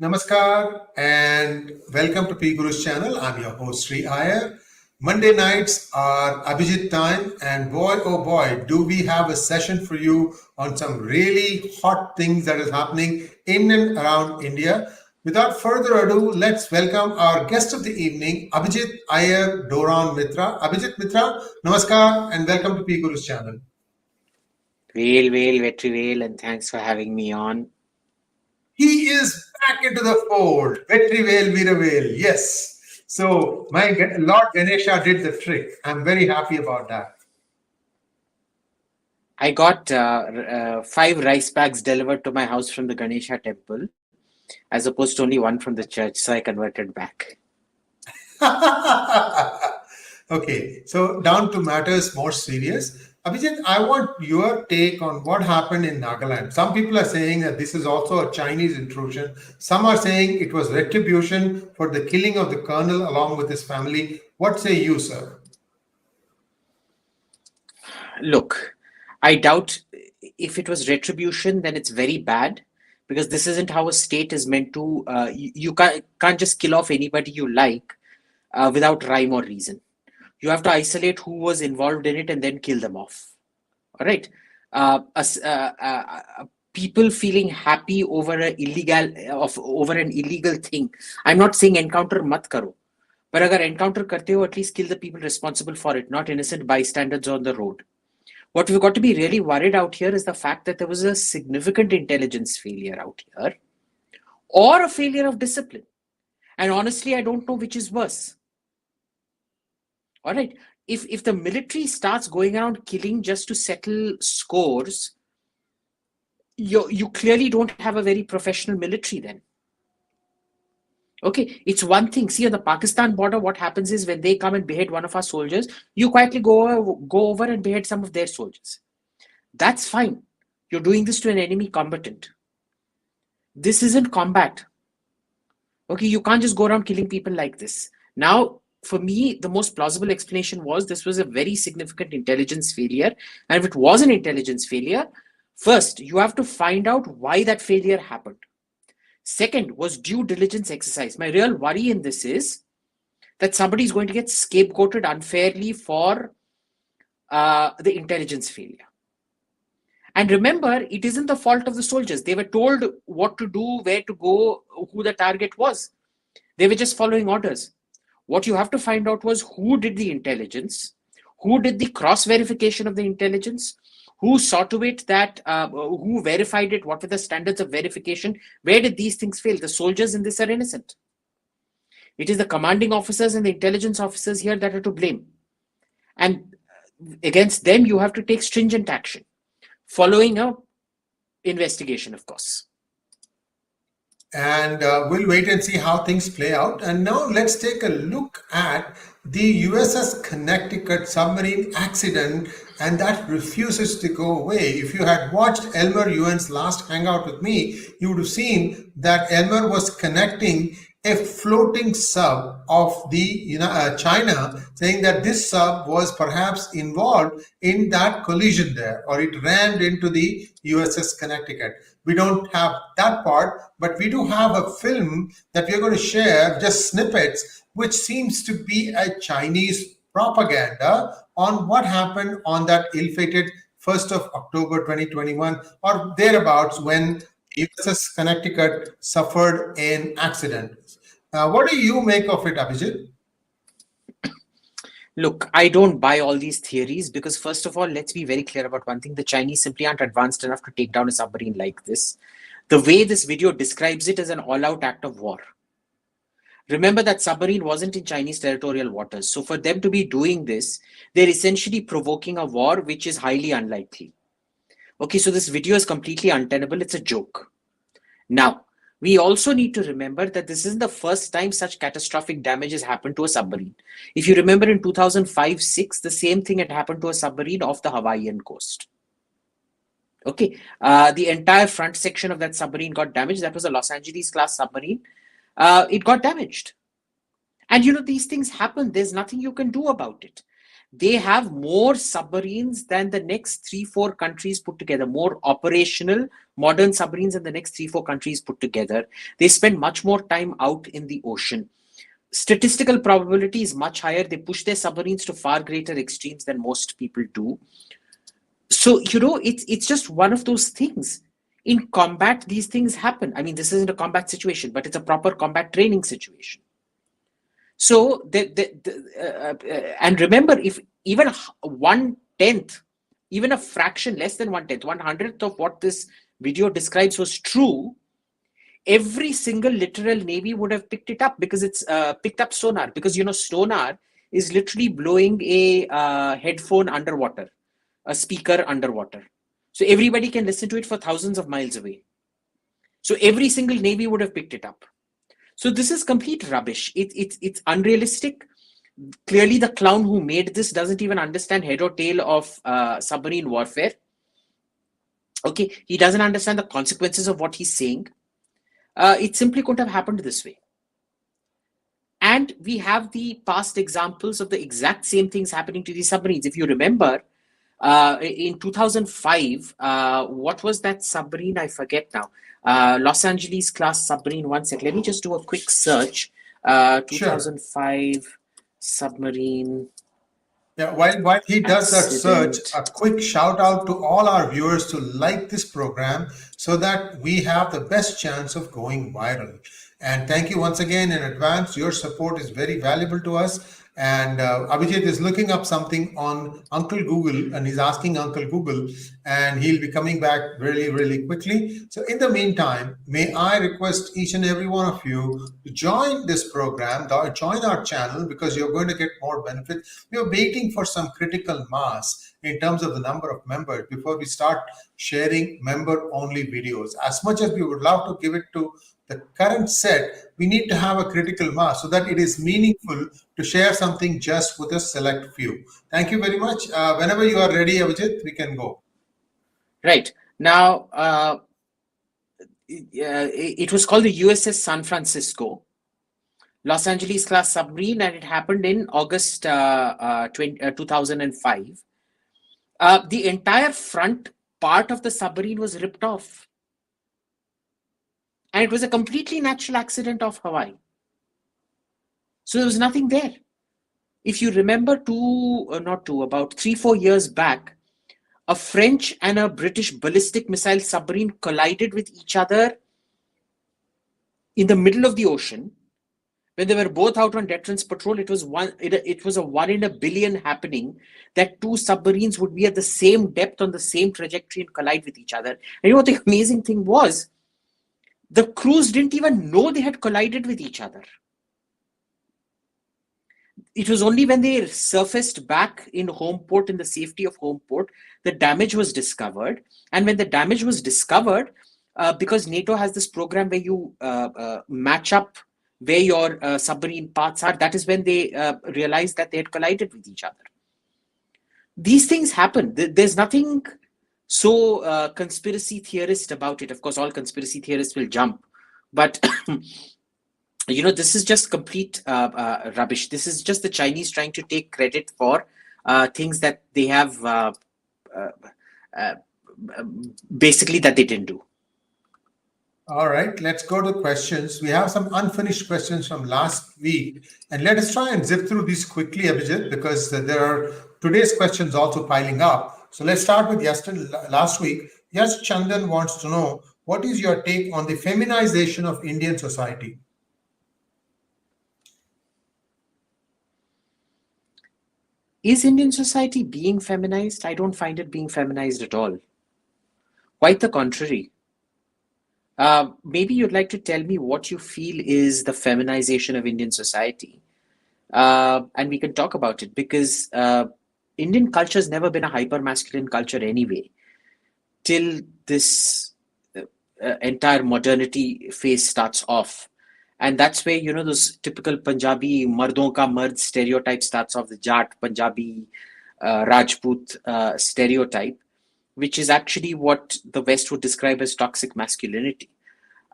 Namaskar and welcome to PGurus channel. I'm your host Sri Iyer. Monday nights are Abhijit time, and boy oh boy, do we have a session for you on some really hot things that is happening in and around India. Without further ado, let's welcome our guest of the evening, Abhijit Iyer-Mitra. Abhijit Mitra, Namaskar and welcome to PGurus channel. Vetri Vail, and thanks for having me on. He is back into the fold. Vetrivel Veeravel. Yes. So my Lord Ganesha did the trick. I'm very happy about that. I got 5 rice bags delivered to my house from the Ganesha temple, as opposed to only one from the church, so I converted back. Okay, so down to matters more serious. Abhijit, I want your take on what happened in Nagaland. Some people are saying that this is also a Chinese intrusion. Some are saying it was retribution for the killing of the colonel along with his family. What say you, sir? Look, I doubt if it was retribution, then it's very bad, because this isn't how a state is meant to. You can't just kill off anybody you like without rhyme or reason. You have to isolate who was involved in it and then kill them off. All right. People feeling happy over an illegal thing. I'm not saying encounter mat karo, but agar encounter karte ho, at least kill the people responsible for it, not innocent bystanders on the road. What we've got to be really worried out here is the fact that there was a significant intelligence failure out here, or a failure of discipline. And honestly, I don't know which is worse. All right. If the military starts going around killing just to settle scores, you clearly don't have a very professional military then. Okay, it's one thing. See, on the Pakistan border, what happens is when they come and behead one of our soldiers, you quietly go over and behead some of their soldiers. That's fine. You're doing this to an enemy combatant. This isn't combat. Okay, you can't just go around killing people like this. Now, for me, the most plausible explanation was this was a very significant intelligence failure. And if it was an intelligence failure, first, you have to find out why that failure happened. Second was due diligence exercise. My real worry in this is that somebody is going to get scapegoated unfairly for the intelligence failure. And remember, it isn't the fault of the soldiers. They were told what to do, where to go, who the target was. They were just following orders. What you have to find out was who did the intelligence, who did the cross-verification of the intelligence, who saw to it that, who verified it, what were the standards of verification, where did these things fail? The soldiers in this are innocent. It is the commanding officers and the intelligence officers here that are to blame. And against them, you have to take stringent action, following a investigation, of course. And we'll wait and see how things play out. And now let's take a look at the USS Connecticut submarine accident, and that refuses to go away. If you had watched Elmer Ewan's last hangout with me, you would have seen that Elmer was connecting a floating sub of the China, saying that this sub was perhaps involved in that collision there, or it rammed into the USS Connecticut. We don't have that part, but we do have a film that we're going to share, just snippets, which seems to be a Chinese propaganda on what happened on that ill-fated 1st of October 2021 or thereabouts, when USS Connecticut suffered an accident. What do you make of it, Abhijit? Look, I don't buy all these theories because, first of all, let's be very clear about one thing. The Chinese simply aren't advanced enough to take down a submarine like this. The way this video describes it is an all-out act of war. Remember that submarine wasn't in Chinese territorial waters. So for them to be doing this, they're essentially provoking a war, which is highly unlikely. Okay, so this video is completely untenable. It's a joke. Now, we also need to remember that this isn't the first time such catastrophic damage has happened to a submarine. If you remember in 2005-06, the same thing had happened to a submarine off the Hawaiian coast. Okay, the entire front section of that submarine got damaged. That was a Los Angeles class submarine. It got damaged. And these things happen. There's nothing you can do about it. they have more submarines than the next 3-4 countries put together, more operational modern submarines than the next 3-4 countries put together. They spend much more time out in the ocean. Statistical probability is much higher. They push their submarines to far greater extremes than most people do. So, it's just one of those things. In combat, these things happen. I mean, this isn't a combat situation, but it's a proper combat training situation. So, and remember, if even 1/10, even a fraction less than 1/10, 1/100th of what this video describes was true, every single literal navy would have picked it up, because it's picked up sonar, because sonar is literally blowing a headphone underwater, a speaker underwater, so everybody can listen to it for thousands of miles away. So every single navy would have picked it up. So this is complete rubbish. It's unrealistic. Clearly the clown who made this doesn't even understand head or tail of submarine warfare. Okay, he doesn't understand the consequences of what he's saying. It simply couldn't have happened this way. And we have the past examples of the exact same things happening to these submarines. If you remember, in 2005, what was that submarine? I forget now. Los Angeles class submarine. One sec. Let me just do a quick search. 2005 submarine. Yeah, while he does that search, a quick shout out to all our viewers to like this program so that we have the best chance of going viral. And thank you once again in advance. Your support is very valuable to us. And Abhijit is looking up something on Uncle Google, and he's asking Uncle Google, and he'll be coming back really, really quickly. So in the meantime, may I request each and every one of you to join this program, join our channel, because you're going to get more benefit. We're waiting for some critical mass in terms of the number of members before we start sharing member-only videos. As much as we would love to give it to the current set, we need to have a critical mass so that it is meaningful to share something just with a select few. Thank you very much. Whenever you are ready, Abhijit, we can go. Right. Now, it was called the USS San Francisco, Los Angeles class submarine, and it happened in August 2005. The entire front part of the submarine was ripped off. And it was a completely natural accident off Hawaii. So there was nothing there. If you remember about 3-4 years back, a French and a British ballistic missile submarine collided with each other in the middle of the ocean. When they were both out on deterrence patrol, it was a 1 in a billion happening that two submarines would be at the same depth on the same trajectory and collide with each other. And you know what the amazing thing was? The crews didn't even know they had collided with each other. It was only when they surfaced back in home port, in the safety of home port, the damage was discovered. And when the damage was discovered, because NATO has this program where you match up where your submarine parts are, that is when they realized that they had collided with each other. These things happen. There's nothing so conspiracy theorist about it. Of course, all conspiracy theorists will jump, but this is just complete rubbish. This is just the Chinese trying to take credit for things that they have basically that they didn't do. All right, let's go to questions. We have some unfinished questions from last week, and let us try and zip through these quickly, Abhijit, because there are today's questions also piling up. So let's start with last week. Yes, Chandan wants to know, what is your take on the feminization of Indian society? Is Indian society being feminized? I don't find it being feminized at all. Quite the contrary. Maybe you'd like to tell me what you feel is the feminization of Indian society. And we can talk about it, because Indian culture has never been a hyper-masculine culture anyway, till this entire modernity phase starts off. And that's where, those typical Punjabi mardon ka mard stereotype starts off, the Jat, Punjabi, Rajput stereotype, which is actually what the West would describe as toxic masculinity.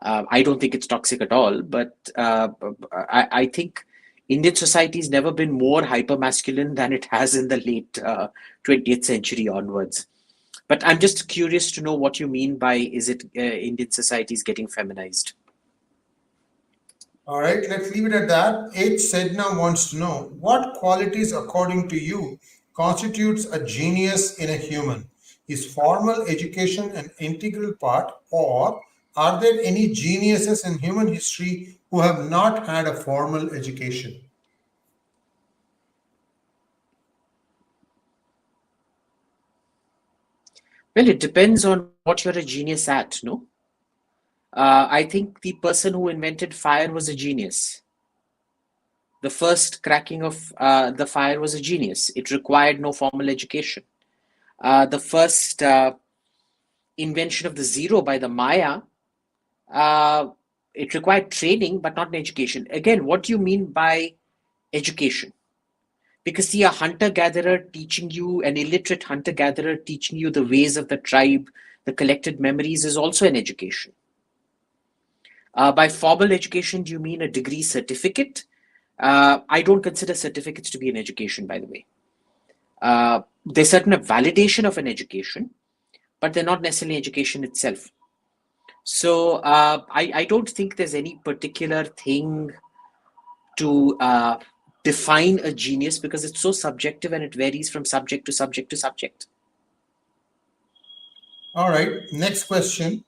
I don't think it's toxic at all, but I think Indian society has never been more hyper-masculine than it has in the late 20th century onwards. But I'm just curious to know what you mean by is it Indian society is getting feminized? All right, let's leave it at that. H. Sedna wants to know what qualities, according to you, constitutes a genius in a human? Is formal education an integral part, or are there any geniuses in human history who have not had a formal education? Well, it depends on what you're a genius at, no? I think the person who invented fire was a genius. The first cracking of the fire was a genius. It required no formal education. The first invention of the zero by the Maya, uh, it required training but not an education. Again, what do you mean by education? Because see, a hunter-gatherer teaching you, an illiterate hunter-gatherer teaching you the ways of the tribe, the collected memories is also an education. By formal education, do you mean a degree certificate? I don't consider certificates to be an education, by the way. There's certain validation of an education, but they're not necessarily education itself. So I don't think there's any particular thing to define a genius because it's so subjective and it varies from subject to subject to subject. All right, next question.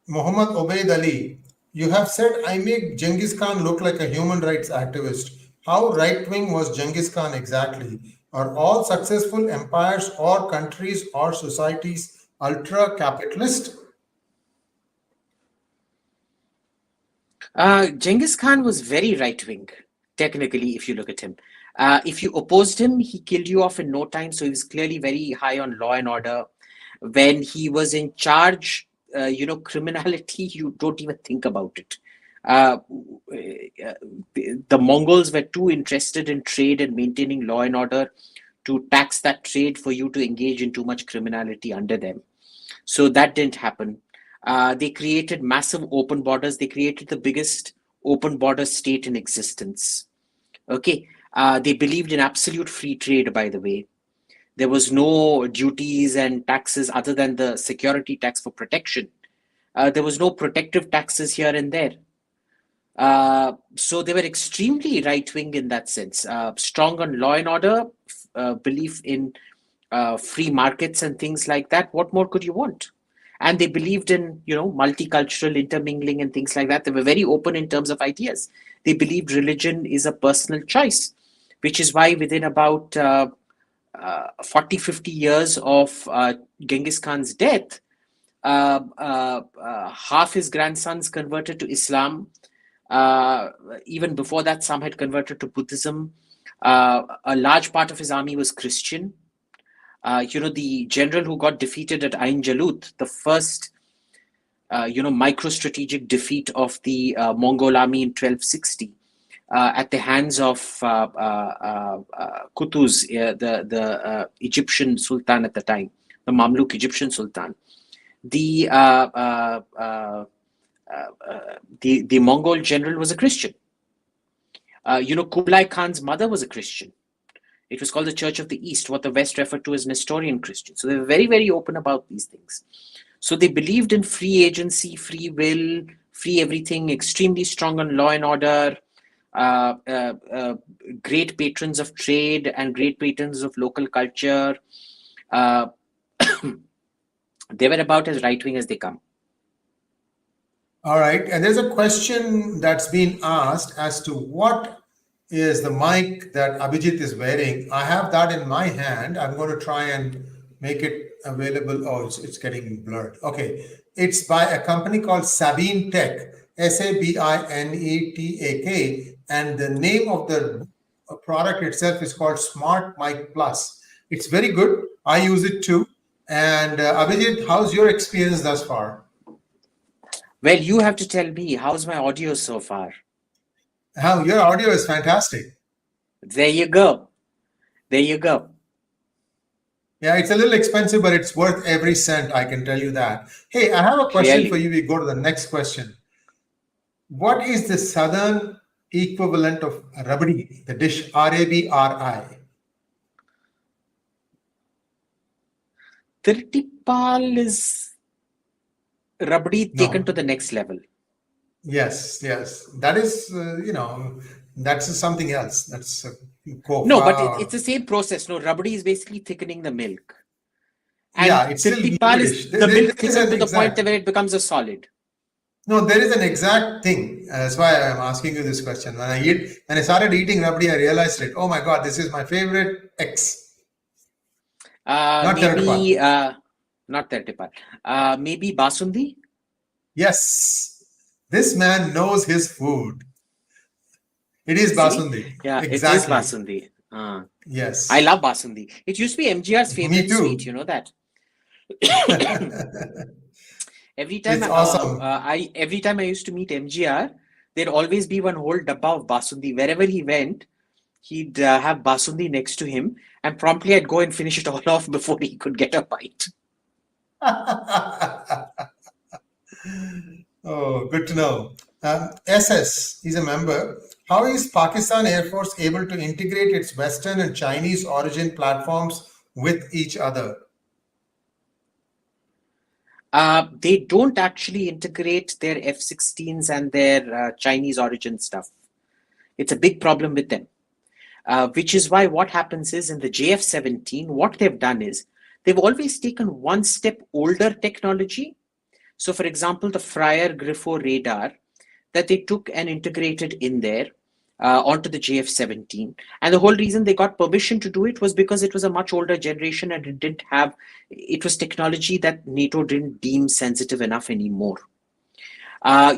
Muhammad Obaid Ali, you have said I make Genghis Khan look like a human rights activist. How right wing was Genghis Khan exactly? Are all successful empires or countries or societies ultra capitalist? Genghis Khan was very right wing, technically, if you look at him. If you opposed him, he killed you off in no time. So he was clearly very high on law and order. When he was in charge, criminality, you don't even think about it. The Mongols were too interested in trade and maintaining law and order to tax that trade for you to engage in too much criminality under them. So that didn't happen. They created massive open borders. They created the biggest open border state in existence. Okay. They believed in absolute free trade, by the way. There was no duties and taxes other than the security tax for protection. There was no protective taxes here and there. So they were extremely right-wing in that sense. Strong on law and order, belief in free markets and things like that. What more could you want? And they believed in, multicultural intermingling and things like that. They were very open in terms of ideas. They believed religion is a personal choice, which is why within about 40, 50 years of Genghis Khan's death, half his grandsons converted to Islam. Even before that, some had converted to Buddhism. A large part of his army was Christian. The general who got defeated at Ain Jalut, the first, micro-strategic defeat of the Mongol army in 1260, at the hands of Qutuz, the Egyptian Sultan at the time, the Mamluk Egyptian Sultan. The Mongol general was a Christian. Kublai Khan's mother was a Christian. It was called the Church of the East, what the West referred to as Nestorian Christian. So they were very, very open about these things. So they believed in free agency, free will, free everything, extremely strong on law and order, great patrons of trade and great patrons of local culture. They were about as right-wing as they come. All right, and there's a question that's been asked as to what is the mic that Abhijit is wearing. I have that in my hand. I'm going to try and make it available. Oh, it's getting blurred. Okay, it's by a company called Sabine Tech, Sabinetak, and the name of the product itself is called Smart Mic Plus. It's very good. I use it too. And Abhijit, how's your experience thus far? Well, you have to tell me, how's my audio so far? Your audio is fantastic. There you go. There you go. Yeah, it's a little expensive, but it's worth every cent, I can tell you that. Hey, I have a question for you. We go to the next question. What is the southern equivalent of rabdi, the dish RABRI? Tirtipal is rabdi taken to No. the next level. Yes, yes. That is, that's something else. That's No, but kofa. it's the same process. No, rabdi is basically thickening the milk. Yeah, And it's still tirtipal is liquidish. the milk There is thickened an to the point exact. where it becomes a solid. No, there is an exact thing. That's why I'm asking you this question. When I started eating rabdi, I realized it. Oh my God, this is my favorite X. Not tirtipal. Maybe not tirtipal. Maybe basundi. Yes, this man knows his food. It is See, basundi. yeah, it is Exactly. basundi. I Yes. love basundi. It used to be MGR's Me favorite sweet. too. You know that. Every time, It's awesome. every time I used to meet MGR, there'd always be one whole dabba of basundi. Wherever he went, he'd have basundi next to him, and promptly I'd go and finish it all off before he could get a bite. Oh, good to know. SS is a member. How is Pakistan Air Force able to integrate its Western and Chinese origin platforms with each other? They don't actually integrate their F-16s and their Chinese origin stuff. It's a big problem with them. Which is why what happens is in the JF-17, what they've done is they've always taken one step older technology. So, for example, the Fryer Griffo radar that they took and integrated in there onto the JF-17. And the whole reason they got permission to do it was because it was a much older generation and it was technology that NATO didn't deem sensitive enough anymore.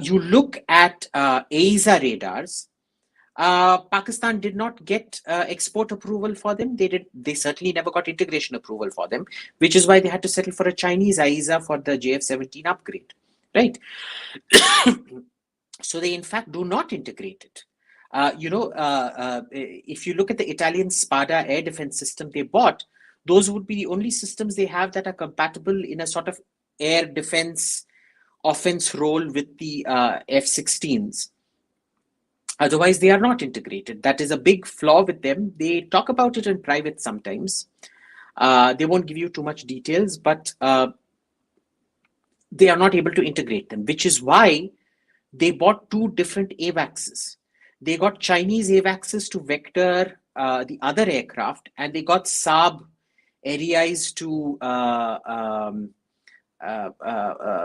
You look at AESA radars. Pakistan did not get export approval for them. They certainly never got integration approval for them, which is why they had to settle for a Chinese AESA for the JF-17 upgrade, right? So they in fact do not integrate it. If you look at the Italian Spada air defense system they bought, those would be the only systems they have that are compatible in a sort of air defense offense role with the F-16s. Otherwise, they are not integrated. That is a big flaw with them. They talk about it in private sometimes. They won't give you too much details, but they are not able to integrate them, which is why they bought two different AWACSs. They got Chinese AWACSs to vector the other aircraft, and they got Saab ARIs to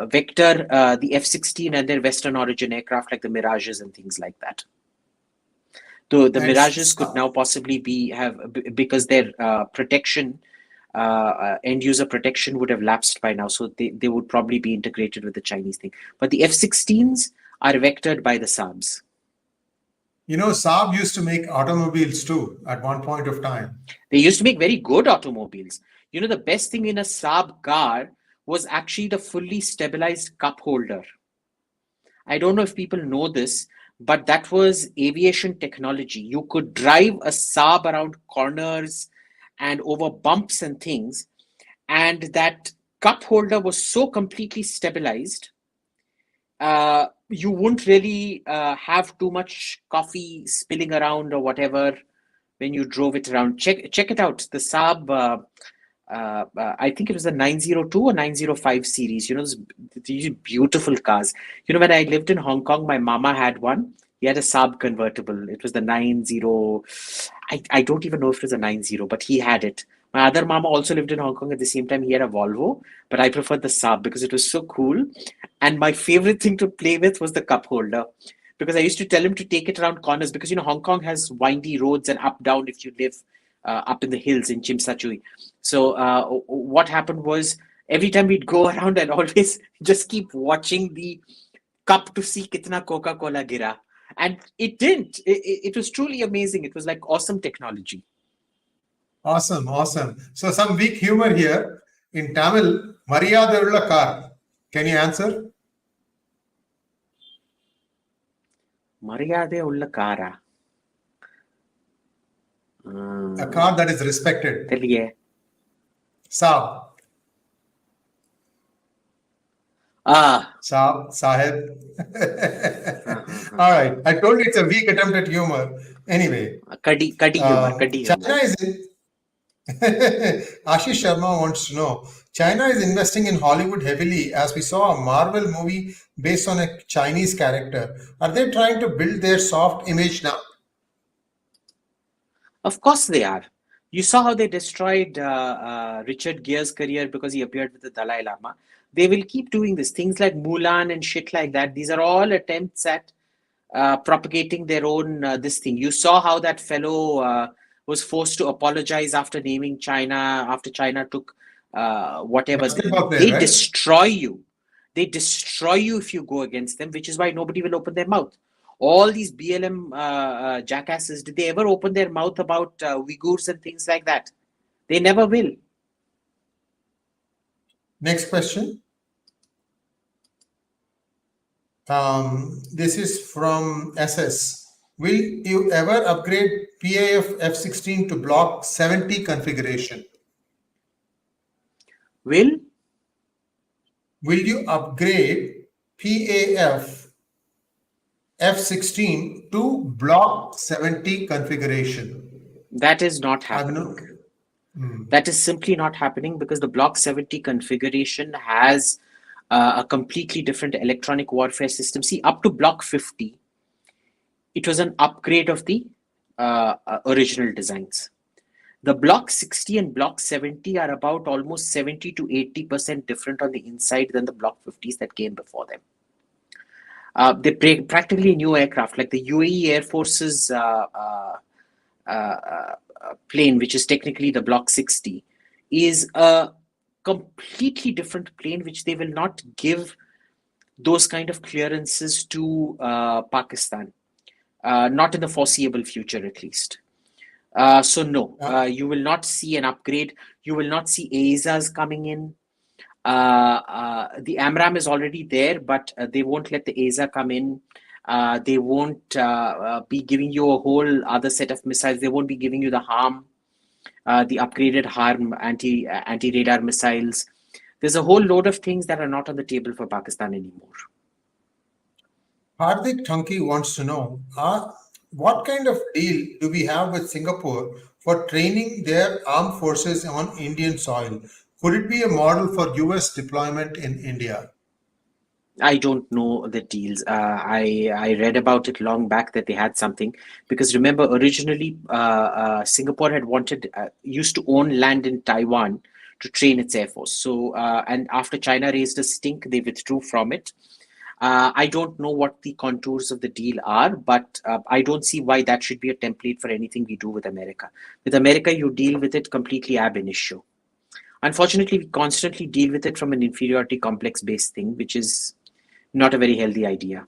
vector the F-16 and their Western origin aircraft like the Mirages and things like that. So the And Mirages could now possibly because their protection, end user protection would have lapsed by now. So they would probably be integrated with the Chinese thing. But the F-16s are vectored by the Saabs. Saab used to make automobiles too at one point of time. They used to make very good automobiles. The best thing in a Saab car was actually the fully stabilized cup holder. I don't know if people know this, but that was aviation technology. You could drive a Saab around corners and over bumps and things, and that cup holder was so completely stabilized, you wouldn't really have too much coffee spilling around or whatever when you drove it around. Check it out. The Saab, I think it was the 902 or 905 series. These beautiful cars. When I lived in Hong Kong, my mama had one. He had a Saab convertible. It was the 90. I don't even know if it was a 90, but he had it. My other mama also lived in Hong Kong at the same time. He had a Volvo, but I preferred the Saab because it was so cool. And my favorite thing to play with was the cup holder, because I used to tell him to take it around corners because Hong Kong has windy roads and up down if you live up in the hills in Chimsachui. So what happened was every time we'd go around, I'd always just keep watching the cup to see kitna Coca-Cola gira. And it didn't. It was truly amazing. It was like awesome technology. Awesome, awesome. So some weak humor here. In Tamil, Mariyada ulla car. Can you answer? Mariyade ulla kara. A car that is respected. Teliye. Saab. Saab, Sahib. All right. I told you it's a weak attempt at humor. Anyway, Kaddi humor, kaddi China humor. is in. Ashish Sharma wants to know China is investing in Hollywood heavily as we saw a Marvel movie based on a Chinese character. Are they trying to build their soft image now? Of course they are. You saw how they destroyed Richard Gere's career because he appeared with the Dalai Lama. They will keep doing this. Things like Mulan and shit like that. These are all attempts at propagating their own this thing. You saw how that fellow was forced to apologize after naming China, after China took whatever. Basketball player, They right? destroy you. They destroy you if you go against them, which is why nobody will open their mouth. All these BLM jackasses, did they ever open their mouth about Uyghurs and things like that? They never will. Next question. This is from SS. Will you ever upgrade PAF F-16 to Block 70 configuration? Will you upgrade PAF F-16 to Block 70 configuration? that is not I've happening. no. That is simply not happening because the Block 70 configuration has a completely different electronic warfare system. See, up to Block 50, it was an upgrade of the original designs. The Block 60 and Block 70 are about almost 70 to 80% different on the inside than the Block 50s that came before them. They're practically new aircraft, like the UAE Air Force's plane, which is technically the Block 60, is a completely different plane, which they will not give those kind of clearances to Pakistan, not in the foreseeable future at least. So no, you will not see an upgrade. You will not see AESAs coming in. The AMRAAM is already there, but they won't let the AESA come in. They won't be giving you a whole other set of missiles. They won't be giving you the HARM, the upgraded HARM anti-radar missiles. There's a whole load of things that are not on the table for Pakistan anymore. Hardik Thanki wants to know, what kind of deal do we have with Singapore for training their armed forces on Indian soil? Could it be a model for US deployment in India? I don't know the deals. I read about it long back that they had something, because remember originally Singapore had used to own land in Taiwan to train its air force. So and after China raised a stink, they withdrew from it. I don't know what the contours of the deal are, but I don't see why that should be a template for anything we do with America. With America, you deal with it completely ab initio. Unfortunately, we constantly deal with it from an inferiority complex based thing, which is not a very healthy idea.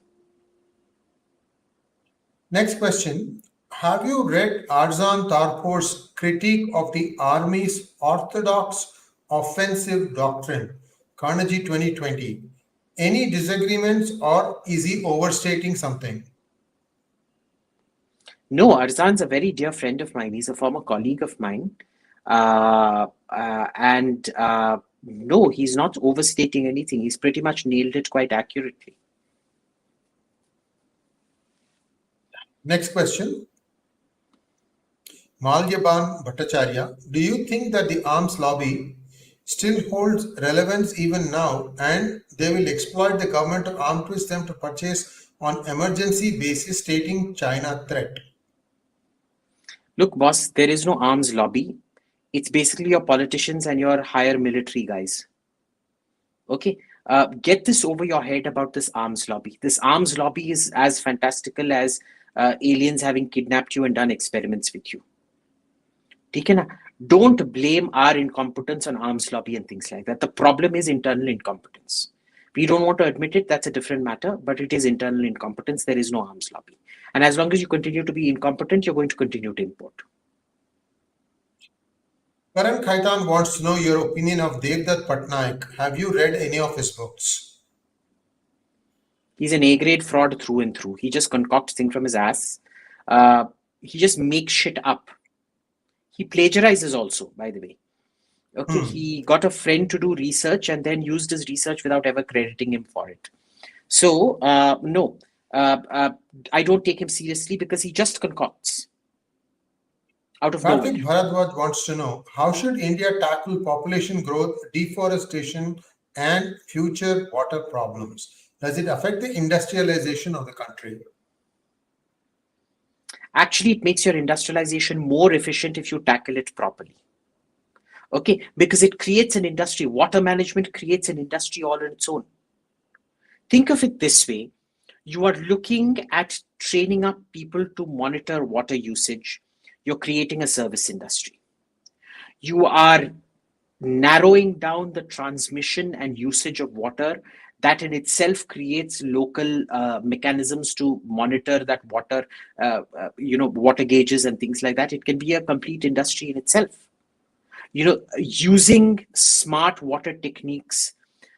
Next question. Have you read Arzan Tarpor's critique of the Army's Orthodox Offensive Doctrine, Carnegie 2020? Any disagreements, or is he overstating something? No, Arzan's a very dear friend of mine. He's a former colleague of mine. No, he's not overstating anything. He's pretty much nailed it quite accurately. Next question. Malyaban Bhattacharya, do you think that the arms lobby still holds relevance even now, and they will exploit the government to arm twist them to purchase on emergency basis, stating China threat? Look, boss, there is no arms lobby. It's basically your politicians and your higher military guys. Okay, get this over your head about this arms lobby. This arms lobby is as fantastical as aliens having kidnapped you and done experiments with you. Don't blame our incompetence on arms lobby and things like that. The problem is internal incompetence. We don't want to admit it. That's a different matter, but it is internal incompetence. There is no arms lobby. And as long as you continue to be incompetent, you're going to continue to import. Karan Khaitan wants to know your opinion of Devdutt Patnaik. Have you read any of his books? He's an A-grade fraud through and through. He just concocts things from his ass. He just makes shit up. He plagiarizes also, by the way. Okay, he got a friend to do research and then used his research without ever crediting him for it. So, no. I don't take him seriously because he just concocts out of nowhere. Karthik Bharadwaj wants to know, how should India tackle population growth, deforestation, and future water problems? Does it affect the industrialization of the country? Actually, it makes your industrialization more efficient if you tackle it properly. Okay, because it creates an industry. Water management creates an industry all on its own. Think of it this way. You are looking at training up people to monitor water usage. You're creating a service industry. You are narrowing down the transmission and usage of water. That in itself creates local mechanisms to monitor that water, water gauges and things like that. It can be a complete industry in itself. Using smart water techniques,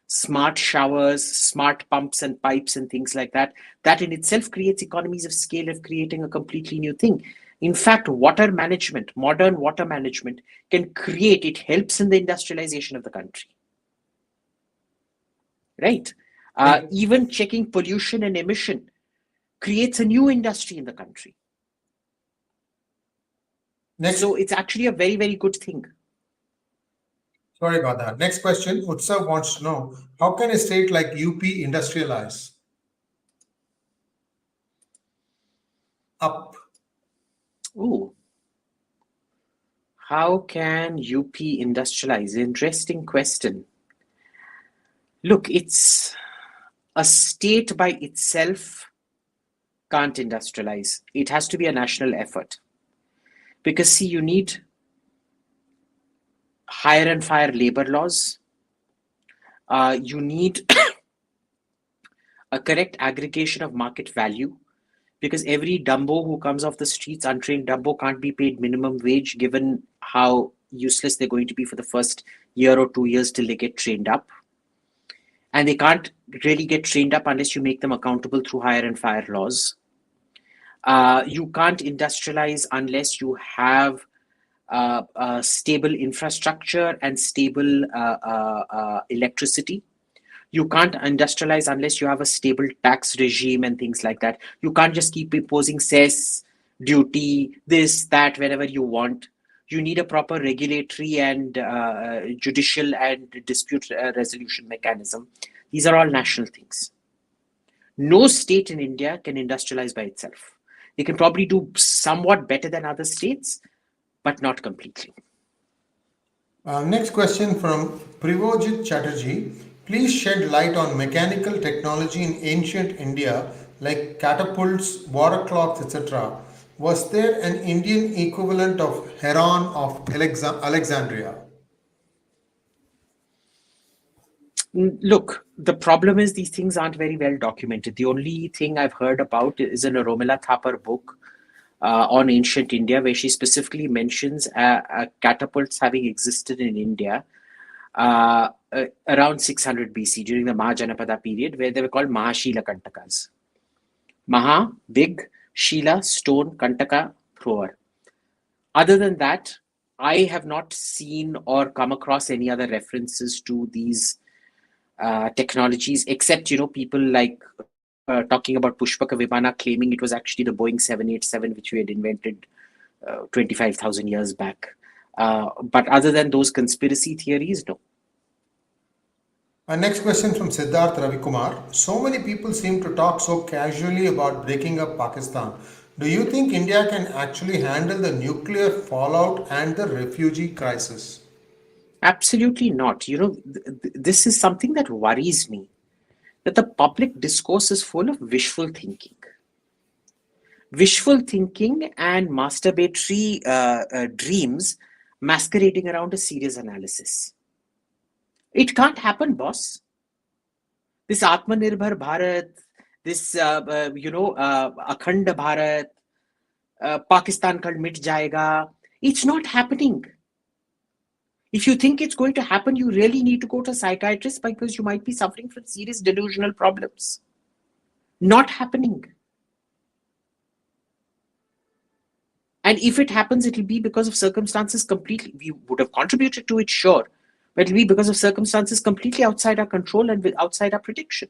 smart showers, smart pumps and pipes and things like that, that in itself creates economies of scale of creating a completely new thing. In fact, water management, modern water management it helps in the industrialization of the country. Right? Even checking pollution and emission creates a new industry in the country. So it's actually a very, very good thing. Sorry about that. Next question. Utsav wants to know, how can a state like UP industrialize? Up. Ooh. How can UP industrialize? Interesting question. Look, it's a state by itself can't industrialize. It has to be a national effort. Because see, you need hire and fire labor laws. You need a correct aggregation of market value, because every Dumbo who comes off the streets, untrained Dumbo, can't be paid minimum wage given how useless they're going to be for the first year or 2 years till they get trained up. And they can't really get trained up unless you make them accountable through hire and fire laws. You can't industrialize unless you have stable infrastructure and stable electricity. You can't industrialize unless you have a stable tax regime and things like that. You can't just keep imposing cess, duty, this, that, whenever you want. You need a proper regulatory and judicial and dispute resolution mechanism. These are all national things. No state in India can industrialize by itself. They can probably do somewhat better than other states, but not completely. Next question from Privojit Chatterjee. Please shed light on mechanical technology in ancient India, like catapults, water clocks, etc. Was there an Indian equivalent of Heron of Alexandria? Look, the problem is these things aren't very well documented. The only thing I've heard about is in a Romila Thapar book on ancient India, where she specifically mentions catapults having existed in India around 600 BC during the Mahajanapada period, where they were called Mahashila Kantakas. Maha, big, Shila, stone, Kantaka, thrower. Other than that, I have not seen or come across any other references to these technologies, except, people like talking about Pushpaka Vimana, claiming it was actually the Boeing 787, which we had invented 25,000 years back. But other than those conspiracy theories, no. Our next question from Siddharth Ravikumar. So many people seem to talk so casually about breaking up Pakistan. Do you think India can actually handle the nuclear fallout and the refugee crisis? Absolutely not. This is something that worries me, that the public discourse is full of wishful thinking. Wishful thinking and masturbatory dreams masquerading around a serious analysis. It can't happen, boss. This Atmanirbhar Bharat, this, Akhand Bharat, Pakistan kal mit jayega, it's not happening. If you think it's going to happen, you really need to go to a psychiatrist, because you might be suffering from serious delusional problems. Not happening. And if it happens, it'll be because of circumstances completely, we would have contributed to it, sure, but it'll be because of circumstances completely outside our control and outside our prediction.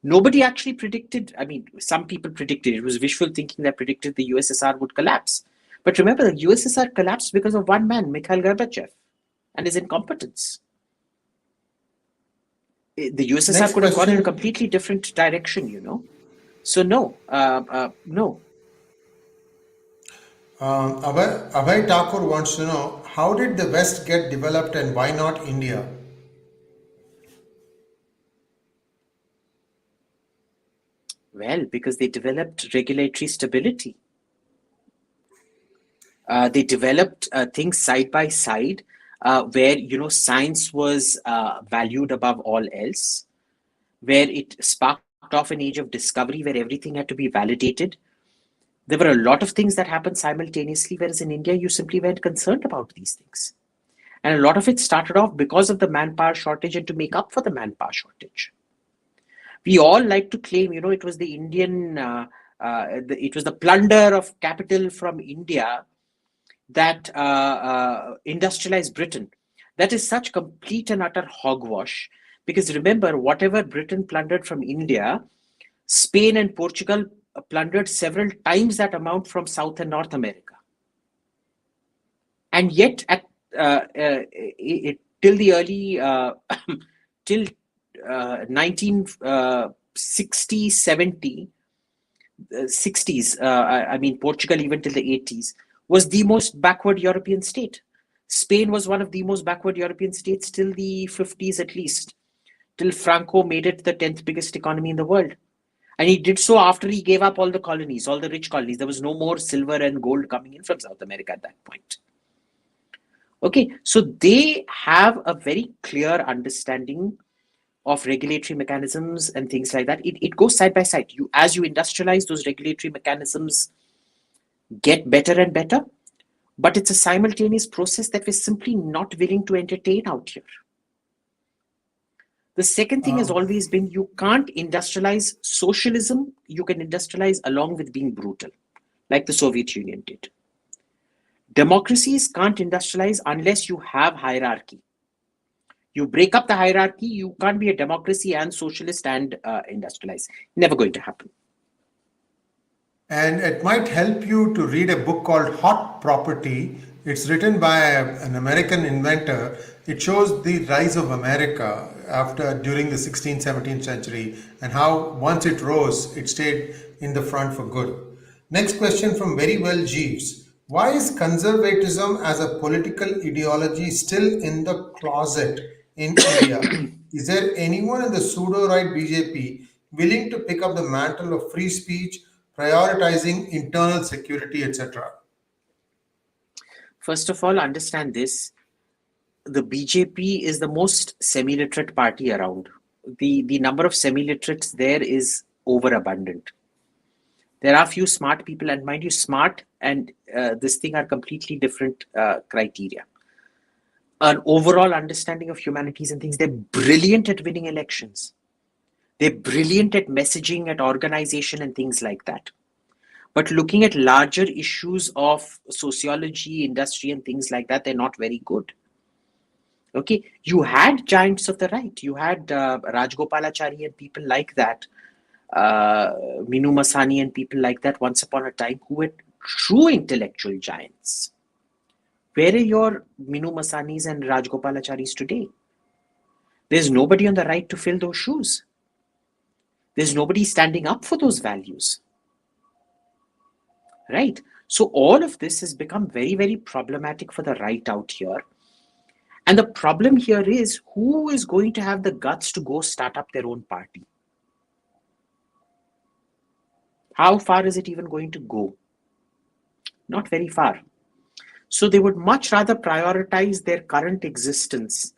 Nobody actually predicted, I mean, some people predicted, it was wishful thinking that predicted the USSR would collapse. But remember, the USSR collapsed because of one man, Mikhail Gorbachev, and his incompetence. The USSR Next could have gone in a question. completely different direction, you know. So no, no. Abhay Thakur wants to know, how did the West get developed and why not India? Well, because they developed regulatory stability. They developed things side by side, where science was valued above all else, where it sparked off an age of discovery where everything had to be validated. There were a lot of things that happened simultaneously, whereas in India, you simply weren't concerned about these things. And a lot of it started off because of the manpower shortage and to make up for the manpower shortage. We all like to claim, it was the Indian, it was the plunder of capital from India that industrialized Britain. That is such complete and utter hogwash. Because remember, whatever Britain plundered from India, Spain and Portugal plundered several times that amount from South and North America. And yet, till the early, till 1960, 70, 60s, I mean, Portugal even till the 80s, was the most backward European state. Spain was one of the most backward European states till the 50s at least, till Franco made it the 10th biggest economy in the world. And he did so after he gave up all the colonies, all the rich colonies. There was no more silver and gold coming in from South America at that point. Okay, so they have a very clear understanding of regulatory mechanisms and things like that. It goes side by side. As you industrialize, those regulatory mechanisms get better and better, but it's a simultaneous process that we're simply not willing to entertain out here. The second thing has always been, you can't industrialize socialism. You can industrialize along with being brutal, like the Soviet Union did. Democracies can't industrialize unless you have hierarchy. You break up the hierarchy, you can't be a democracy and socialist and industrialize. Never going to happen. And it might help you to read a book called Hot Property. It's written by an American inventor. It shows the rise of America during the 16th, 17th century, and how once it rose, it stayed in the front for good. Next question from Very Well Jeeves. Why is conservatism as a political ideology still in the closet in India? Is there anyone in the pseudo-right BJP willing to pick up the mantle of free speech, prioritizing internal security, etc.? First of all, understand this. The BJP is the most semi-literate party around. The number of semi-literates there is overabundant. There are few smart people, and mind you, smart and this thing are completely different criteria. An overall understanding of humanities and things, they're brilliant at winning elections. They're brilliant at messaging, at organization and things like that. But looking at larger issues of sociology, industry and things like that, they're not very good. Okay, you had giants of the right. You had Rajgopalachari and people like that, Minu Masani and people like that once upon a time who were true intellectual giants. Where are your Minu Masanis and Rajgopalacharis today? There's nobody on the right to fill those shoes. There's nobody standing up for those values. Right? So all of this has become very, very problematic for the right out here. And the problem here is, who is going to have the guts to go start up their own party? How far is it even going to go? Not very far. So they would much rather prioritize their current existence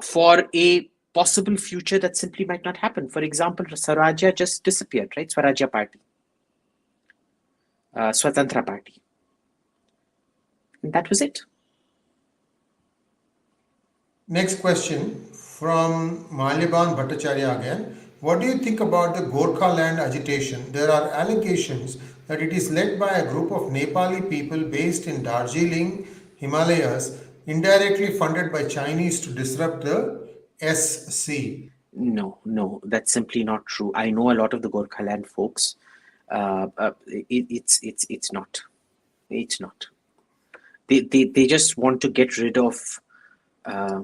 for a possible future that simply might not happen. For example, Swarajya just disappeared, right? Swarajya Party. Swatantra Party. And that was it. Next question from Malyaban Bhattacharya again. What do you think about the Gorkha land agitation? There are allegations that it is led by a group of Nepali people based in Darjeeling, Himalayas, indirectly funded by Chinese to disrupt the SC. No, that's simply not true. I know a lot of the Gorkhaland folks. It's not. It's not. They just want to get rid of uh,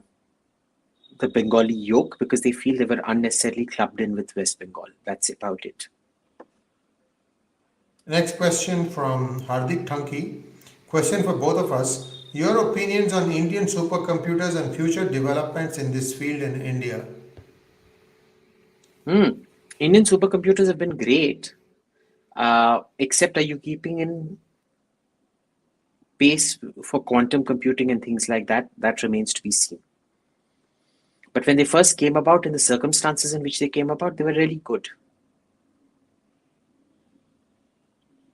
the Bengali yoke because they feel they were unnecessarily clubbed in with West Bengal. That's about it. Next question from Hardik Thanki. Question for both of us. Your opinions on Indian supercomputers and future developments in this field in India? Indian supercomputers have been great, except are you keeping in pace for quantum computing and things like that? That remains to be seen. But when they first came about, in the circumstances in which they came about, they were really good.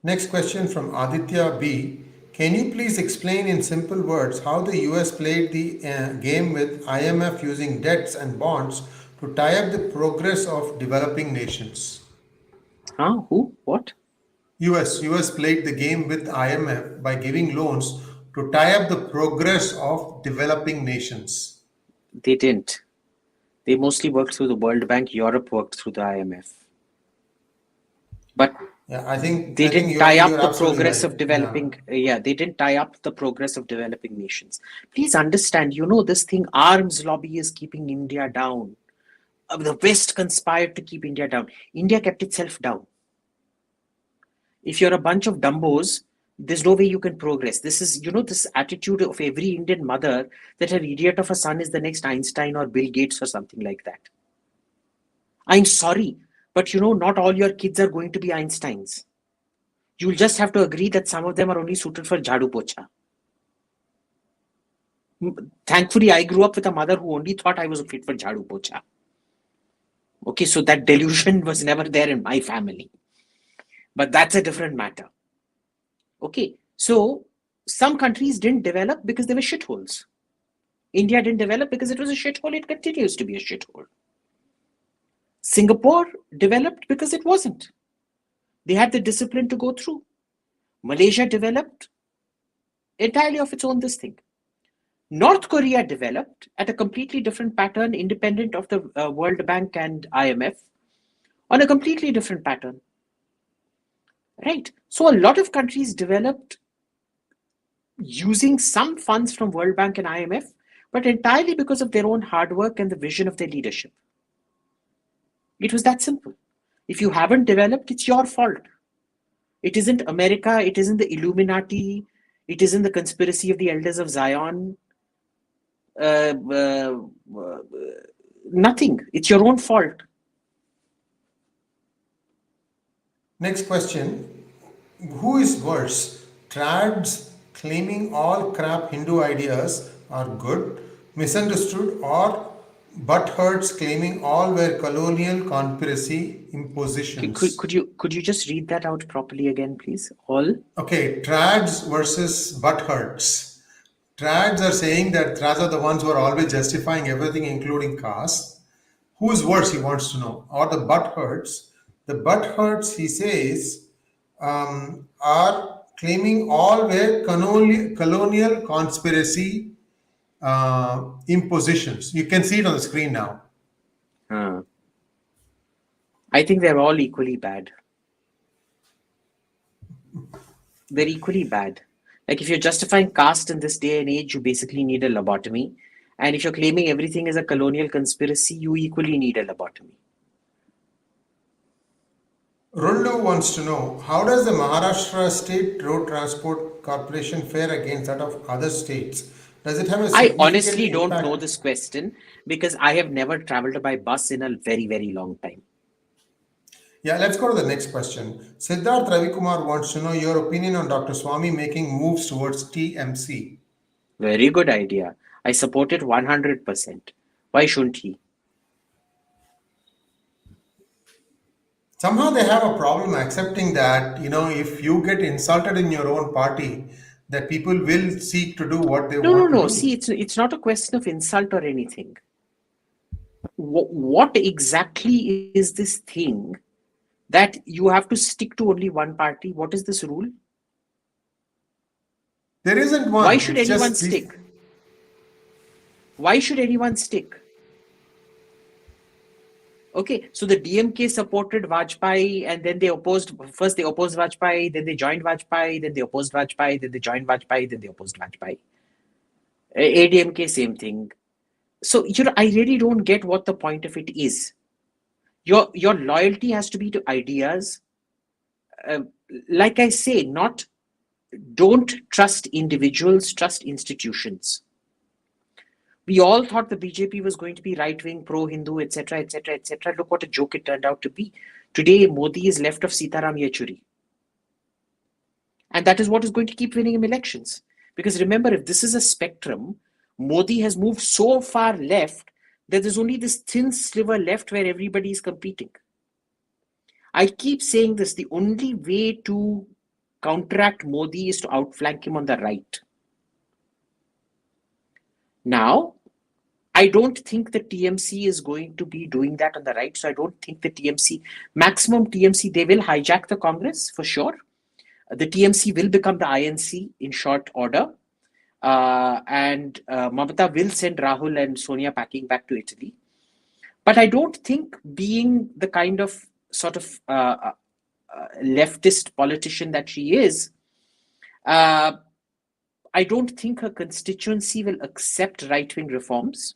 Next question from Aditya B. Can you please explain in simple words how the US played the game with IMF using debts and bonds to tie up the progress of developing nations? Huh? Who? What? US played the game with IMF by giving loans to tie up the progress of developing nations. They didn't. They mostly worked through the World Bank. Europe worked through the IMF. But Yeah, I think they I think didn't tie up you're the absolutely progress right. of developing. Yeah, they didn't tie up the progress of developing nations. Please understand, this thing, arms lobby is keeping India down. The West conspired to keep India down. India kept itself down. If you're a bunch of dumbos, there's no way you can progress. This is, this attitude of every Indian mother that her idiot of a son is the next Einstein or Bill Gates or something like that. I'm sorry, but not all your kids are going to be Einsteins. You'll just have to agree that some of them are only suited for jhadu pocha. Thankfully, I grew up with a mother who only thought I was fit for jhadu pocha. Okay, so that delusion was never there in my family. But that's a different matter. Okay, so some countries didn't develop because they were shitholes. India didn't develop because it was a shithole. It continues to be a shithole. Singapore developed because it wasn't. They had the discipline to go through. Malaysia developed entirely of its own this thing. North Korea developed at a completely different pattern, independent of the World Bank and IMF, on a completely different pattern. Right? So a lot of countries developed using some funds from World Bank and IMF, but entirely because of their own hard work and the vision of their leadership. It was that simple. If you haven't developed, it's your fault. It isn't America, it isn't the Illuminati, it isn't the conspiracy of the elders of Zion. Nothing. It's your own fault. Next question. Who is worse? Trads claiming all crap Hindu ideas are good, misunderstood, or butthurts claiming all were colonial conspiracy impositions? Could you just read that out properly again, please? All. Okay, trads versus butthurts. Trads are saying that trads are the ones who are always justifying everything, including caste. Who is worse, he wants to know. Or the butthurts. The butthurts, he says, are claiming all were colonial conspiracy impositions. You can see it on the screen now. I think they're all equally bad. They're equally bad. Like if you're justifying caste in this day and age, you basically need a lobotomy. And if you're claiming everything is a colonial conspiracy, you equally need a lobotomy. Rundu wants to know, how does the Maharashtra State Road Transport Corporation fare against that of other states? Does it have a I significant honestly don't impact? know this question because I have never traveled by bus in a very, very long time. Yeah, let's go to the next question. Siddharth Ravikumar wants to know your opinion on Dr. Swami making moves towards TMC. Very good idea. I support it 100%. Why shouldn't he? Somehow they have a problem accepting that, if you get insulted in your own party, that people will seek to do what they want to No. do. See, it's not a question of insult or anything. What exactly is this thing that you have to stick to only one party? What is this rule? There isn't one. Why should It's anyone just these- stick? Why should anyone stick? Okay, so the DMK supported Vajpayee, and then they opposed. First, they opposed Vajpayee, then they joined Vajpayee, then they opposed Vajpayee, then they joined Vajpayee, then they opposed Vajpayee. ADMK, same thing. So I really don't get what the point of it is. Your loyalty has to be to ideas. Like I say, not don't trust individuals, trust institutions. We all thought the BJP was going to be right-wing, pro-Hindu, etc., etc., etc. Look what a joke it turned out to be. Today, Modi is left of Sitaram Yechuri. And that is what is going to keep winning him elections. Because remember, if this is a spectrum, Modi has moved so far left that there's only this thin sliver left where everybody is competing. I keep saying this, the only way to counteract Modi is to outflank him on the right. Now, I don't think the TMC is going to be doing that on the right. So I don't think the maximum TMC, they will hijack the Congress for sure. The TMC will become the INC in short order. And Mamata will send Rahul and Sonia packing back to Italy. But I don't think, being the kind of sort of leftist politician that she is, I don't think her constituency will accept right-wing reforms.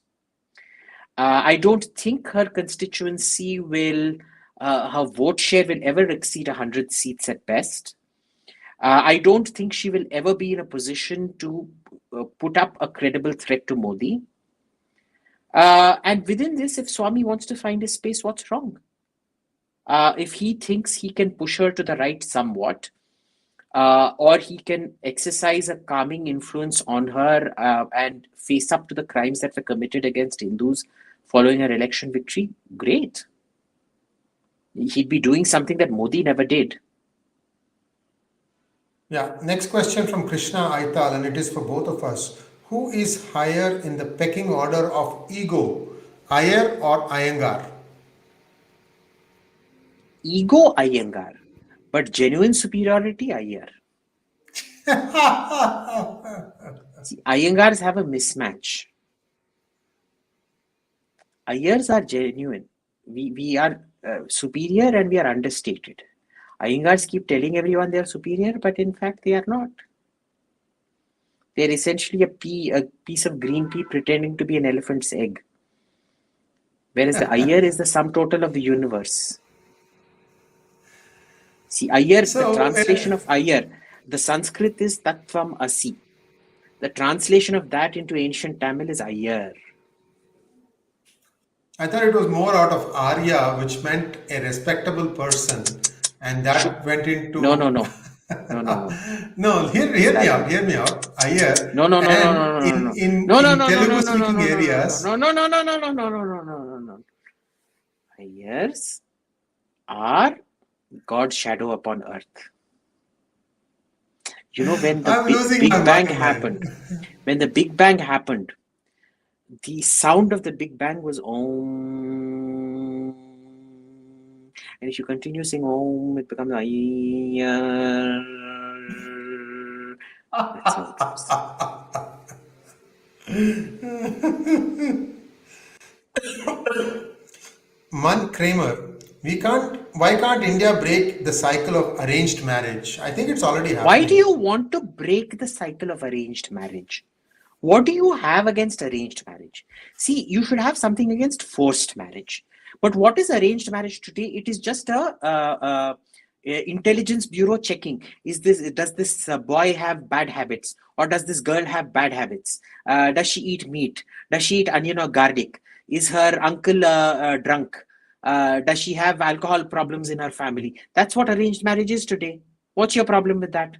I don't think her constituency will, her vote share will ever exceed 100 seats at best. I don't think she will ever be in a position to put up a credible threat to Modi. And within this, if Swami wants to find his space, what's wrong? If he thinks he can push her to the right somewhat, or he can exercise a calming influence on her and face up to the crimes that were committed against Hindus following her election victory, great. He'd be doing something that Modi never did. Yeah, next question from Krishna Aital, and it is for both of us. Who is higher in the pecking order of ego, Iyer or Iyengar? Ego, Iyengar, but genuine superiority, Iyer. See, Iyengars have a mismatch. Iyers are genuine. We are superior and we are understated. Iyengars keep telling everyone they are superior, but in fact they are not. They're essentially a piece of green pea pretending to be an elephant's egg. Whereas the Iyer is the sum total of the universe. See, Iyer, the translation of Iyer, the Sanskrit is Tattvam Asi. The translation of that into ancient Tamil is Iyer. I thought it was more out of Arya, which meant a respectable person, and that went into No. no, hear me out. Iyer, No. and in Telugu speaking areas. No. Iyers are God's shadow upon earth. You know, when the Big Bang happened, the sound of the Big Bang was Om. And if you continue saying Om, it becomes Iyer. That's how it goes. Man Kramer, why can't India break the cycle of arranged marriage? I think it's already happening. Why do you want to break the cycle of arranged marriage? What do you have against arranged marriage? See, you should have something against forced marriage. But what is arranged marriage today? It is just a intelligence bureau checking. Does this boy have bad habits, or does this girl have bad habits? Does she eat meat? Does she eat onion or garlic? Is her uncle drunk? Does she have alcohol problems in her family? That's what arranged marriage is today. What's your problem with that?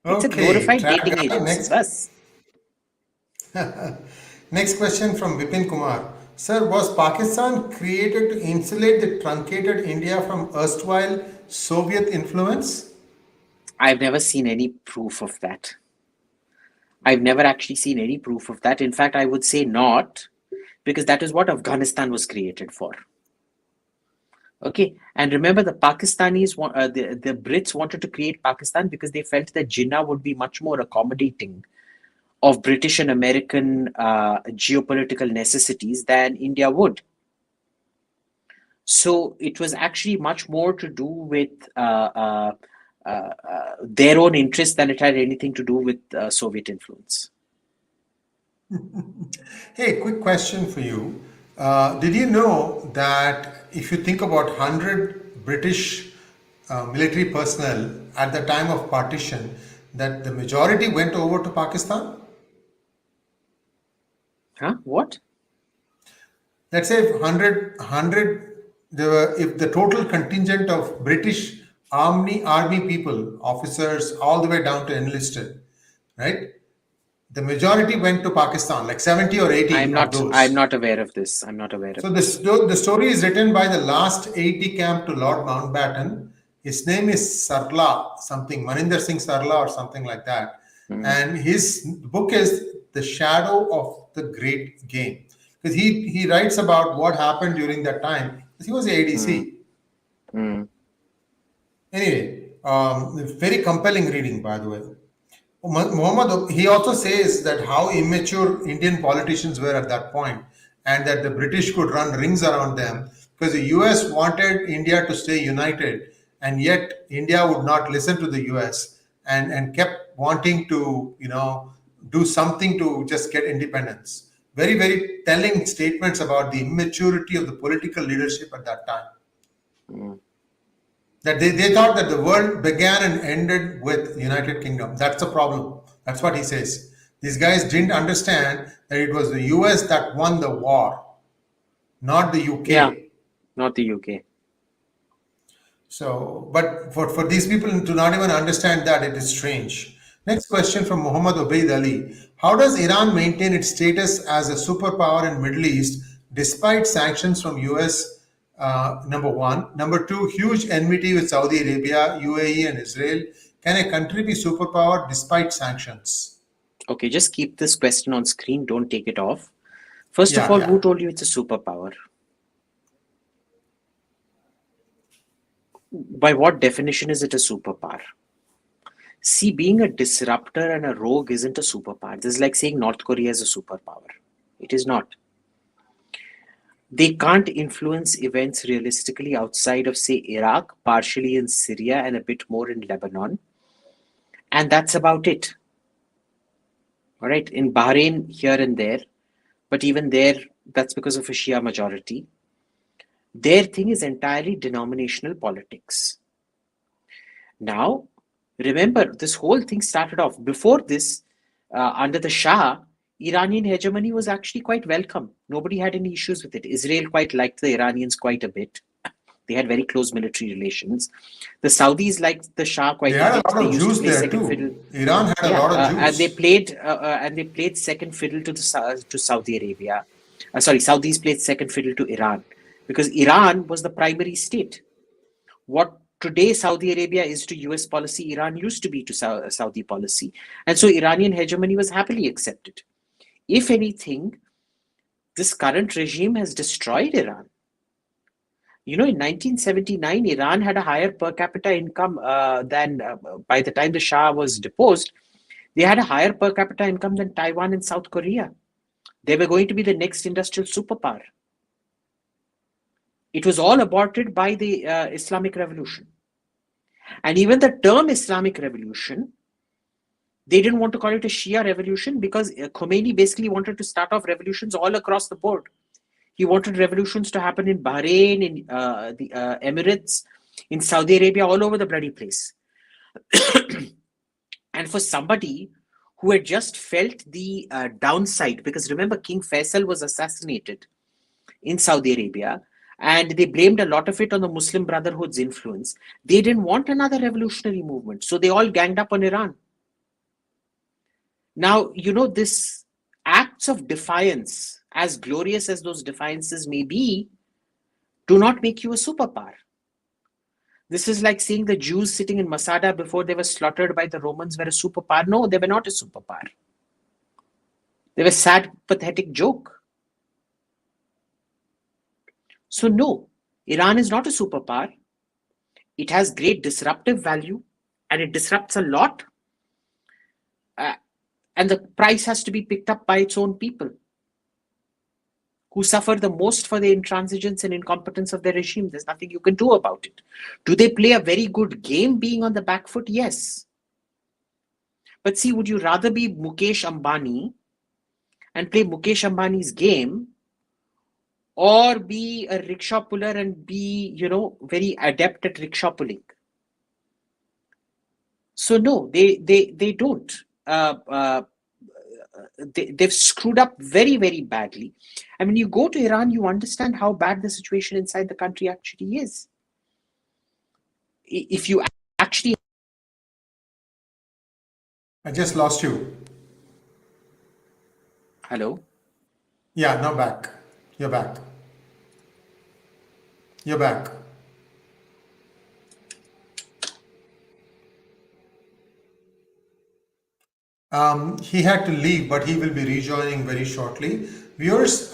It's a glorified dating agency. Next question from Vipin Kumar. Sir, was Pakistan created to insulate the truncated India from erstwhile Soviet influence? I've never seen any proof of that. I've never actually seen any proof of that. In fact, I would say not, because that is what Afghanistan was created for. Okay, and remember, the Pakistanis, the Brits wanted to create Pakistan because they felt that Jinnah would be much more accommodating of British and American geopolitical necessities than India would. So it was actually much more to do with their own interest than it had anything to do with Soviet influence. Hey, quick question for you. Did you know that if you think about 100 British military personnel at the time of partition, that the majority went over to Pakistan? Huh? What? Let's say if 100, if the total contingent of British army people, officers, all the way down to enlisted, right? The majority went to Pakistan, like 70 or 80 I'm of not. I'm those. not aware of this. I'm not aware of So this. the story is written by the last 80 camp to Lord Mountbatten. His name is Sarla, something, Maninder Singh Sarla or something like that. And his book is The Shadow of the Great Game. Because he writes about what happened during that time. Because he was a ADC. Anyway, very compelling reading, by the way. Muhammad, he also says that how immature Indian politicians were at that point, and that the British could run rings around them because the US wanted India to stay united, and yet India would not listen to the US and kept wanting to, do something to just get independence. Very, very telling statements about the immaturity of the political leadership at that time. That they thought that the world began and ended with United Kingdom. That's the problem. That's what he says. These guys didn't understand that it was the US that won the war, not the UK. Yeah, not the UK. So, but for these people to not even understand that, it is strange. Next question from Muhammad Ubaid Ali. How does Iran maintain its status as a superpower in Middle East despite sanctions from US? Number one. Number two, huge enmity with Saudi Arabia, UAE, and Israel. Can a country be superpower despite sanctions? Okay, just keep this question on screen. Don't take it off. First of Yeah, all, yeah. who told you it's a superpower? By what definition is it a superpower? See, being a disruptor and a rogue isn't a superpower. This is like saying North Korea is a superpower. It is not. They can't influence events realistically outside of, say, Iraq, partially in Syria, and a bit more in Lebanon. And that's about it. All right, in Bahrain, here and there, but even there, that's because of a Shia majority. Their thing is entirely denominational politics. Now, remember, this whole thing started off before this, under the Shah. Iranian hegemony was actually quite welcome. Nobody had any issues with it. Israel quite liked the Iranians quite a bit. They had very close military relations. The Saudis liked the Shah quite They a had bit. a lot They of used to Jews play there second too. fiddle. Iran had a lot of Jews. And they played second fiddle to Saudi Arabia. Saudis played second fiddle to Iran because Iran was the primary state. What today Saudi Arabia is to US policy, Iran used to be to Saudi policy. And so Iranian hegemony was happily accepted. If anything, this current regime has destroyed Iran. In 1979, Iran had a higher per capita income than, by the time the Shah was deposed, they had a higher per capita income than Taiwan and South Korea. They were going to be the next industrial superpower. It was all aborted by the Islamic Revolution. And even the term Islamic Revolution, they didn't want to call it a Shia revolution because Khomeini basically wanted to start off revolutions all across the board. He wanted revolutions to happen in Bahrain, in the Emirates, in Saudi Arabia, all over the bloody place. And for somebody who had just felt the downside, because remember, King Faisal was assassinated in Saudi Arabia, and they blamed a lot of it on the Muslim Brotherhood's influence. They didn't want another revolutionary movement, so they all ganged up on Iran. Now, this acts of defiance, as glorious as those defiances may be, do not make you a superpower. This is like saying the Jews sitting in Masada before they were slaughtered by the Romans were a superpower. No, they were not a superpower. They were a sad, pathetic joke. So no, Iran is not a superpower. It has great disruptive value and it disrupts a lot. And the price has to be picked up by its own people, who suffer the most for the intransigence and incompetence of their regime. There's nothing you can do about it. Do they play a very good game being on the back foot? Yes. But see, would you rather be Mukesh Ambani and play Mukesh Ambani's game, or be a rickshaw puller and be, very adept at rickshaw pulling? So no, they don't. They've screwed up very, very badly. And when you go to Iran, you understand how bad the situation inside the country actually is. If you actually... I just lost you. Hello? Yeah, now back. You're back. You're back. He had to leave, but he will be rejoining very shortly. Viewers,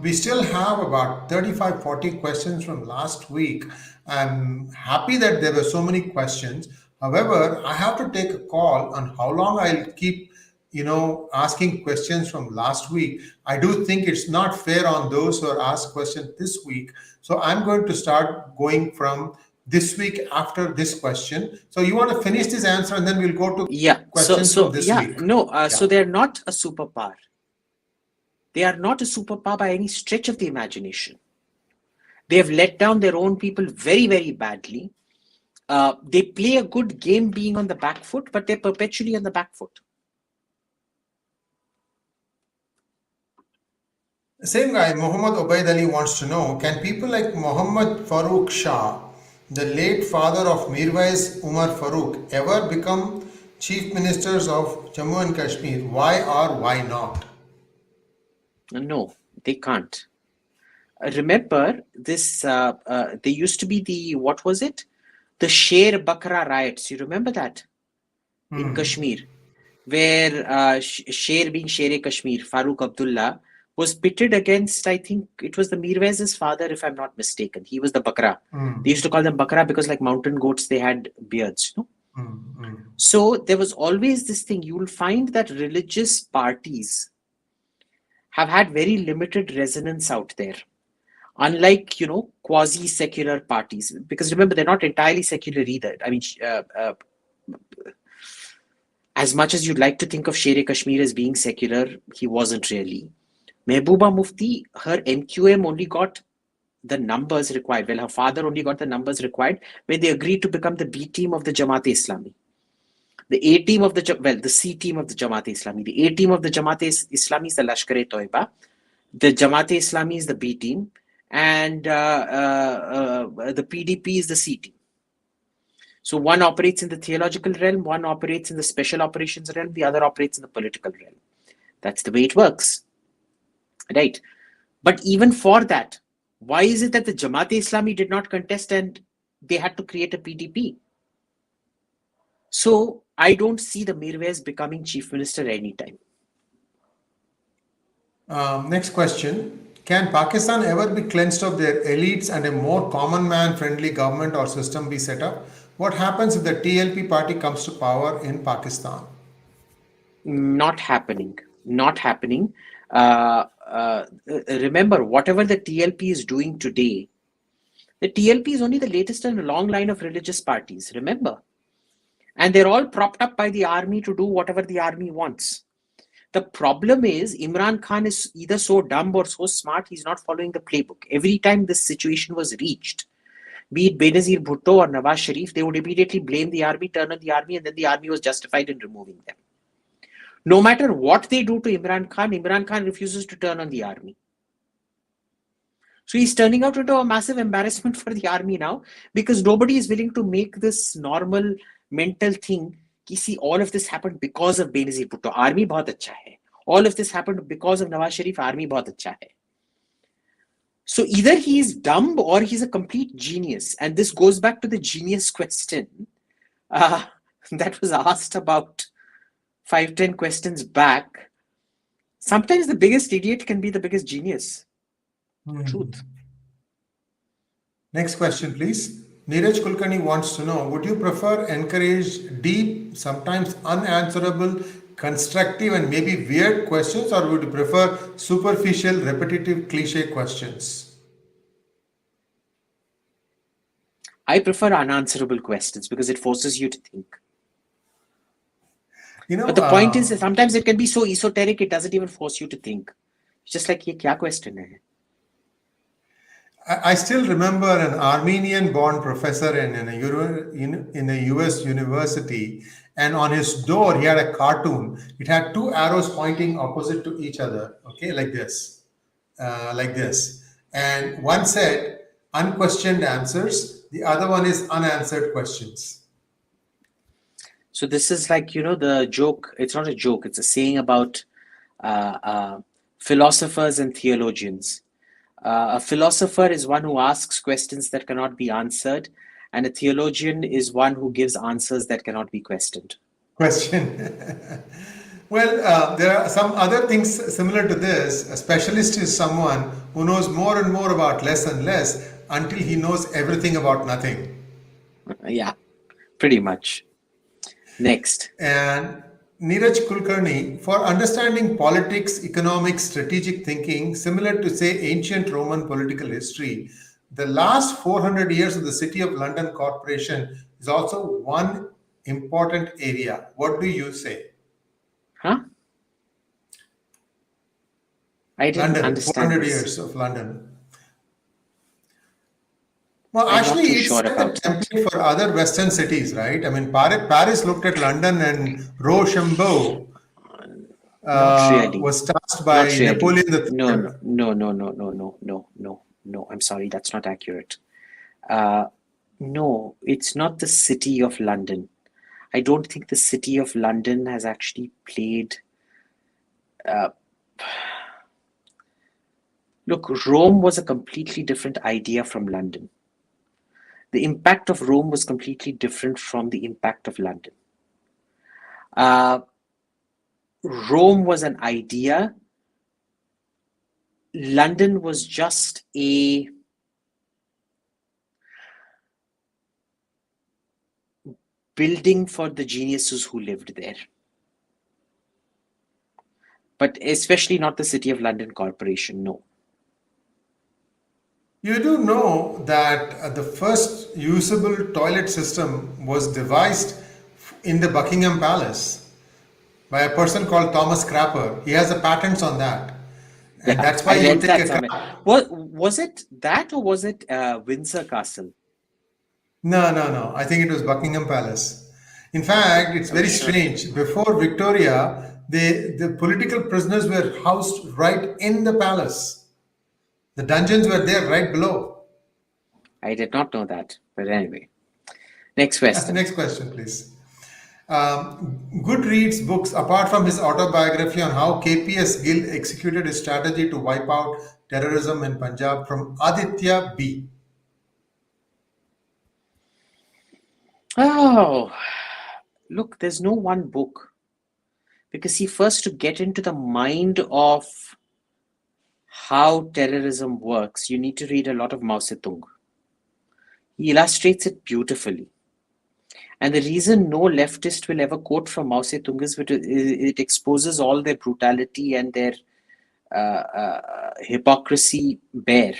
we still have about 35, 40 questions from last week. I'm happy that there were so many questions. However, I have to take a call on how long I'll keep, asking questions from last week. I do think it's not fair on those who are asked questions this week. So I'm going to start going from this week after this question. So you want to finish this answer and then we'll go to questions from this week. So they're not a superpower. They are not a superpower by any stretch of the imagination. They have let down their own people very, very badly. They play a good game being on the back foot, but they're perpetually on the back foot. The same guy, Muhammad Ubaid Ali, wants to know, can people like Muhammad Farooq Shah, the late father of Mirwais Umar Farooq, ever become chief ministers of Jammu and Kashmir? Why or why not? No, they can't. Remember this, there used to be what was it? The Sher Bakra riots. You remember that? In Kashmir, where Sher being Sher-e-Kashmir, Farooq Abdullah, was pitted against, I think it was the Mirwais's father, if I'm not mistaken. He was the Bakra. They used to call them Bakra because, like mountain goats, they had beards. So there was always this thing. You will find that religious parties have had very limited resonance out there. Unlike, quasi-secular parties. Because remember, they're not entirely secular either. I mean, as much as you'd like to think of Sher-e-Kashmir as being secular, he wasn't really. Mehbooba Mufti, her MQM only got the numbers required. Well, her father only got the numbers required when they agreed to become the B team of the Jamaat-e-Islami. The A team of the C team of the Jamaat-e-Islami. The A team of the Jamaat-e-Islami is the Lashkar-e-Toiba. The Jamaat-e-Islami is the B team. And the PDP is the C team. So one operates in the theological realm, one operates in the special operations realm, the other operates in the political realm. That's the way it works. Right. But even for that, why is it that the Jamaat-e-Islami did not contest and they had to create a PDP? So I don't see the Mirwais becoming chief minister anytime. Next question. Can Pakistan ever be cleansed of their elites and a more common man friendly government or system be set up? What happens if the TLP party comes to power in Pakistan? Not happening. Not happening. Remember, whatever the TLP is doing today, the TLP is only the latest in a long line of religious parties, remember? And they're all propped up by the army to do whatever the army wants. The problem is Imran Khan is either so dumb or so smart, he's not following the playbook. Every time this situation was reached, be it Benazir Bhutto or Nawaz Sharif, they would immediately blame the army, turn on the army, and then the army was justified in removing them. No matter what they do to Imran Khan refuses to turn on the army. So he's turning out into a massive embarrassment for the army now, because nobody is willing to make this normal mental thing. See, all of this happened because of Benazir Bhutto. Army bahut acha hai. All of this happened because of Nawaz Sharif. Army bahut acha hai. So either he is dumb or he's a complete genius. And this goes back to the genius question that was asked about 5-10 questions back. Sometimes the biggest idiot can be the biggest genius. Truth. Next question, please. Neeraj Kulkarni wants to know, would you prefer encourage deep, sometimes unanswerable constructive and maybe weird questions, or would you prefer superficial, repetitive, cliche questions? I prefer unanswerable questions because it forces you to think. But the point is that sometimes it can be so esoteric, it doesn't even force you to think. It's just like, ye kya question hai? I still remember an Armenian-born professor in a US university, and on his door he had a cartoon. It had two arrows pointing opposite to each other, okay, like this, like this. And one said unquestioned answers, the other one is unanswered questions. So this is like, the joke. It's not a joke. It's a saying about philosophers and theologians. A philosopher is one who asks questions that cannot be answered, and a theologian is one who gives answers that cannot be questioned. Well, there are some other things similar to this. A specialist is someone who knows more and more about less and less until he knows everything about nothing. Yeah, pretty much. Next. And Neeraj Kulkarni, for understanding politics, economics, strategic thinking, similar to, say, ancient Roman political history, the last 400 years of the City of London Corporation is also one important area. What do you say? Huh? I didn't London, understand 400 this. years of London. Well, I'm not actually, too it's sure set a about that. template for other Western cities, right? I mean, Paris looked at London, and Rochambeau Not really. was tasked by Not really. Napoleon III. No. I'm sorry, that's not accurate. No, it's not the City of London. I don't think the City of London has actually played. Look, Rome was a completely different idea from London. The impact of Rome was completely different from the impact of London. Rome was an idea. London was just a building for the geniuses who lived there. But especially not the City of London Corporation, no. You do know that the first usable toilet system was devised in the Buckingham Palace by a person called Thomas Crapper. He has the patents on that. And that's why I you read take that a somewhere. crap. Was it that or was it Windsor Castle? No. I think it was Buckingham Palace. In fact, it's very sure. strange. Before Victoria, the political prisoners were housed right in the palace. The dungeons were there right below. I did not know that. But anyway. Next question. Next question, please. Goodreads books, apart from his autobiography on how KPS Gill executed his strategy to wipe out terrorism in Punjab, from Aditya B. Oh, look, there's no one book. Because see, first to get into the mind of how terrorism works, you need to read a lot of Mao Zedong. He illustrates it beautifully. And the reason no leftist will ever quote from Mao Zedong is it exposes all their brutality and their hypocrisy bare.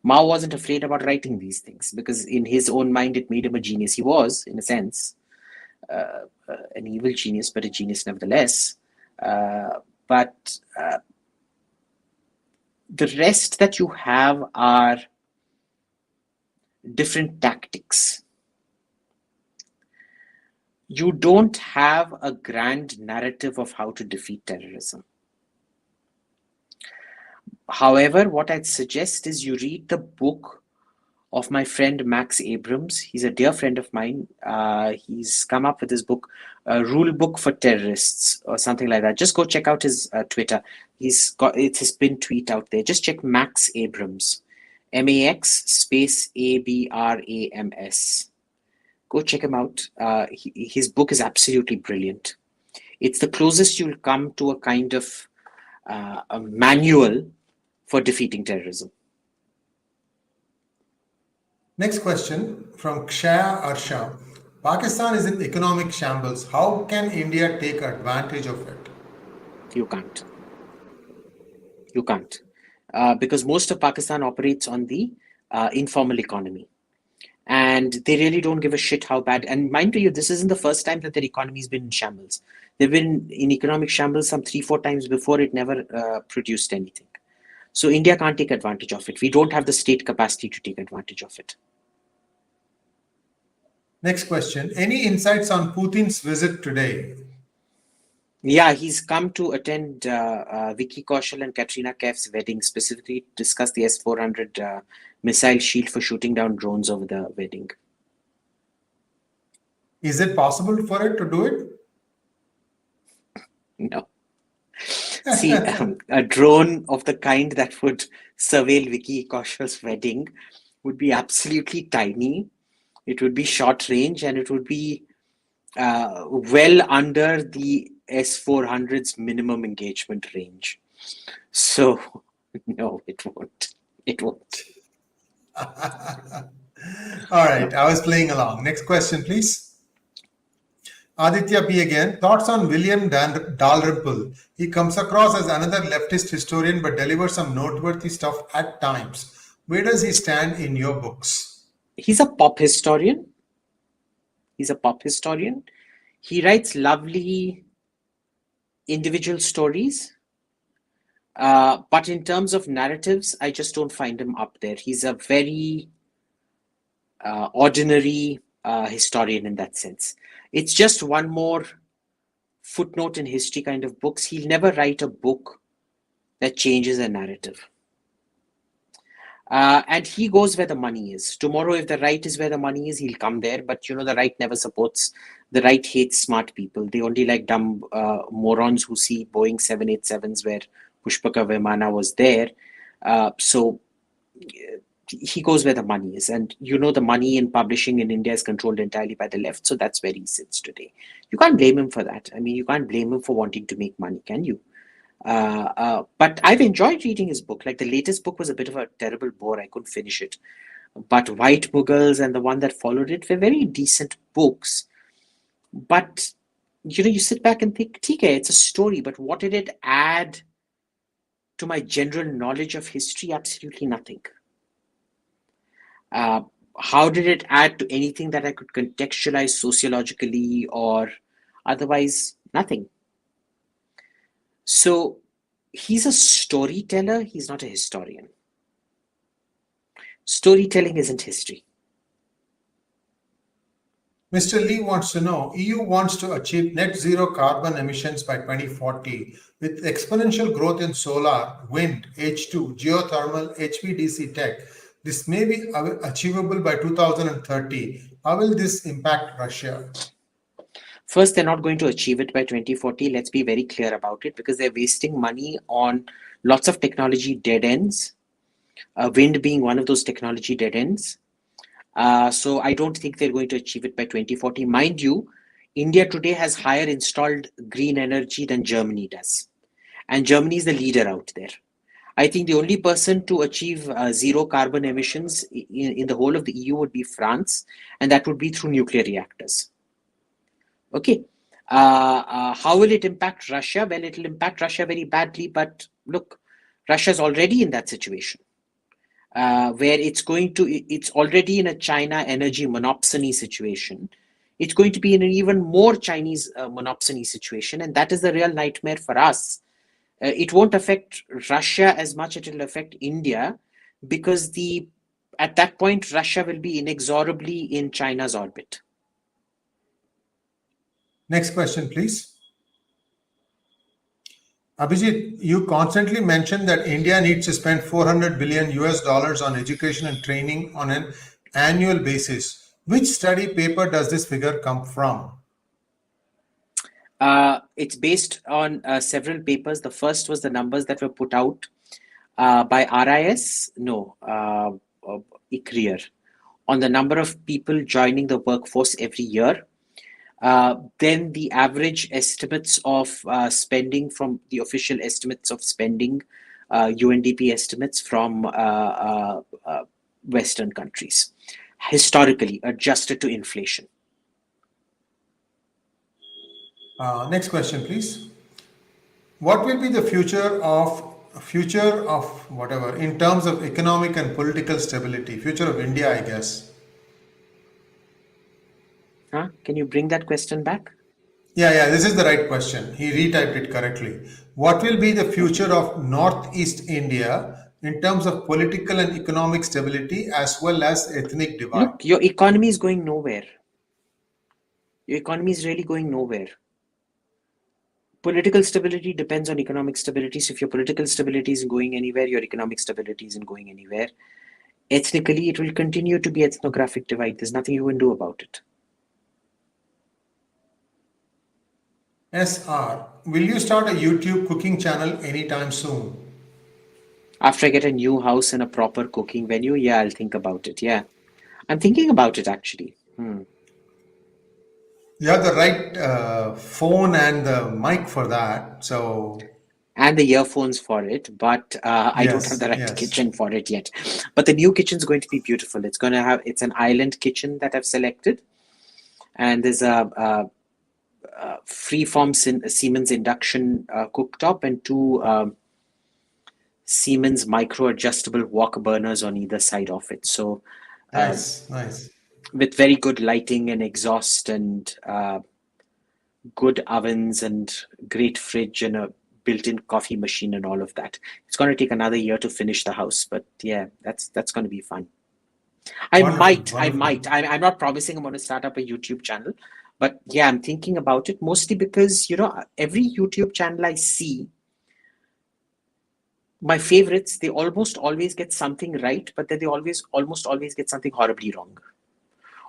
Mao wasn't afraid about writing these things because in his own mind it made him a genius. He was, in a sense, an evil genius, but a genius nevertheless. But the rest that you have are different tactics. You don't have a grand narrative of how to defeat terrorism. However, what I'd suggest is you read the book of my friend Max Abrams. He's a dear friend of mine. He's come up with this book, Rule Book for Terrorists, or something like that. Just go check out his Twitter. It's his pinned tweet out there. Just check Max Abrams, MAX space ABRAMS. Go check him out. His book is absolutely brilliant. It's the closest you'll come to a kind of a manual for defeating terrorism. Next question from Kshaya Arsha. Pakistan is in economic shambles. How can India take advantage of it? You can't. You can't. Because most of Pakistan operates on the informal economy. And they really don't give a shit how bad. And mind you, this isn't the first time that their economy's been in shambles. They've been in economic shambles some 3-4 times before. It never produced anything. So India can't take advantage of it. We don't have the state capacity to take advantage of it. Next question. Any insights on Putin's visit today? Yeah, he's come to attend Vicky Kaushal and Katrina Kaif's wedding, specifically to discuss the S-400 missile shield for shooting down drones over the wedding. Is it possible for it to do it? No. See, a drone of the kind that would surveil Vicky Kaushal's wedding would be absolutely tiny. It would be short range, and it would be well under the S-400's minimum engagement range. So, no, it won't. It won't. All right, I was playing along. Next question, please. Aditya P again. Thoughts on William Dalrymple? He comes across as another leftist historian but delivers some noteworthy stuff at times. Where does he stand in your books? He's a pop historian. He's a pop historian. He writes lovely individual stories. But in terms of narratives, I just don't find him up there. He's a very ordinary historian in that sense. It's just one more footnote in history kind of books. He'll never write a book that changes a narrative. And he goes where the money is. Tomorrow, if the right is where the money is, he'll come there. But you know, the right never supports. The right hates smart people. They only like dumb morons who see Boeing 787s where Pushpaka Vimana was there. So he goes where the money is. And you know, the money in publishing in India is controlled entirely by the left. So that's where he sits today. You can't blame him for that. I mean, you can't blame him for wanting to make money, can you? But I've enjoyed reading his book. Like the latest book was a bit of a terrible bore. I couldn't finish it. But White Mughals and the one that followed it were very decent books. But, you know, you sit back and think, TK, it's a story, but what did it add to my general knowledge of history? Absolutely nothing. How did it add to anything that I could contextualize sociologically or otherwise? Nothing. So he's a storyteller, he's not a historian. Storytelling isn't history. Mr. Lee wants to know, EU wants to achieve net zero carbon emissions by 2040 with exponential growth in solar, wind, H2, geothermal, HVDC tech. This may be achievable by 2030. How will this impact Russia? First, they're not going to achieve it by 2040. Let's be very clear about it, because they're wasting money on lots of technology dead ends, wind being one of those technology dead ends. So I don't think they're going to achieve it by 2040. Mind you, India today has higher installed green energy than Germany does. And Germany is the leader out there. I think the only person to achieve zero carbon emissions in the whole of the EU would be France, and that would be through nuclear reactors. Okay. How will it impact Russia? Well, it will impact Russia very badly, but look, Russia's already in that situation where it's already in a China energy monopsony situation. It's going to be in an even more Chinese monopsony situation, and that is the real nightmare for us. It won't affect Russia as much as it will affect India, because at that point, Russia will be inexorably in China's orbit. Next question, please. Abhijit, you constantly mention that India needs to spend $400 billion on education and training on an annual basis. Which study paper does this figure come from? It's based on several papers. The first was the numbers that were put out by ICRIER on the number of people joining the workforce every year. Then the average estimates of spending from the official estimates of spending, UNDP estimates from Western countries, historically adjusted to inflation. Next question, please. What will be the future of whatever in terms of economic and political stability? Future of India, I guess. Huh? Can you bring that question back? Yeah, this is the right question. He retyped it correctly. What will be the future of Northeast India in terms of political and economic stability as well as ethnic divide? Look, your economy is going nowhere. Your economy is really going nowhere. Political stability depends on economic stability. So if your political stability isn't going anywhere, your economic stability isn't going anywhere. Ethnically, it will continue to be ethnographic divide. There's nothing you can do about it. SR, will you start a YouTube cooking channel anytime soon? After I get a new house and a proper cooking venue, yeah, I'll think about it. Yeah, I'm thinking about it actually. You have the right phone and the mic for that. So, And the earphones for it, but I don't have yes, the right yes. kitchen for it yet. But the new kitchen is going to be beautiful. It's an island kitchen that I've selected, and there's a freeform Siemens induction cooktop and two Siemens micro adjustable wok burners on either side of it. So Nice. with very good lighting and exhaust and good ovens and great fridge and a built-in coffee machine and all of that. It's going to take another year to finish the house, but yeah, that's going to be fun. I Wonderful. might. I'm not promising I'm going to start up a YouTube channel, but yeah, I'm thinking about it mostly because, every YouTube channel I see, my favorites, they almost always get something right, but then they almost always get something horribly wrong.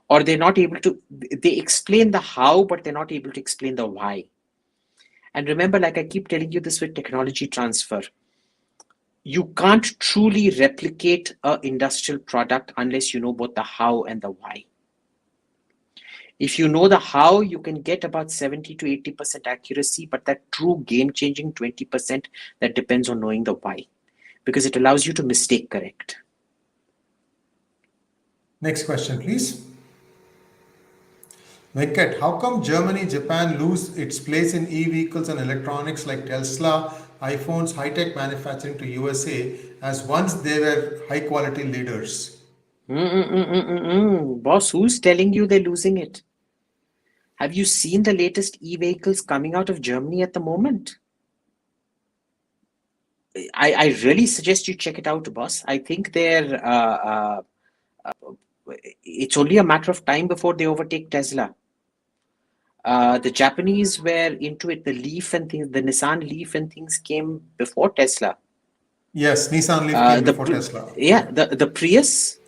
Or they're not able to, they explain the how, but they're not able to explain the why. And remember, like I keep telling you this with technology transfer, you can't truly replicate an industrial product unless you know both the how and the why. If you know the how, you can get about 70 to 80% accuracy, but that true game-changing 20% that depends on knowing the why, because it allows you to mistake correct. Next question, please. Venkat, how come Germany, Japan lose its place in e-vehicles and electronics like Tesla, iPhones, high-tech manufacturing to USA as once they were high-quality leaders? Boss, who's telling you they're losing it? Have you seen the latest e-vehicles coming out of Germany at the moment? I really suggest you check it out, boss. I think it's only a matter of time before they overtake Tesla. The Japanese were into it. The Leaf and things, the Nissan Leaf and things came before Tesla. Yes, Nissan Leaf came before Tesla. Yeah, the Prius.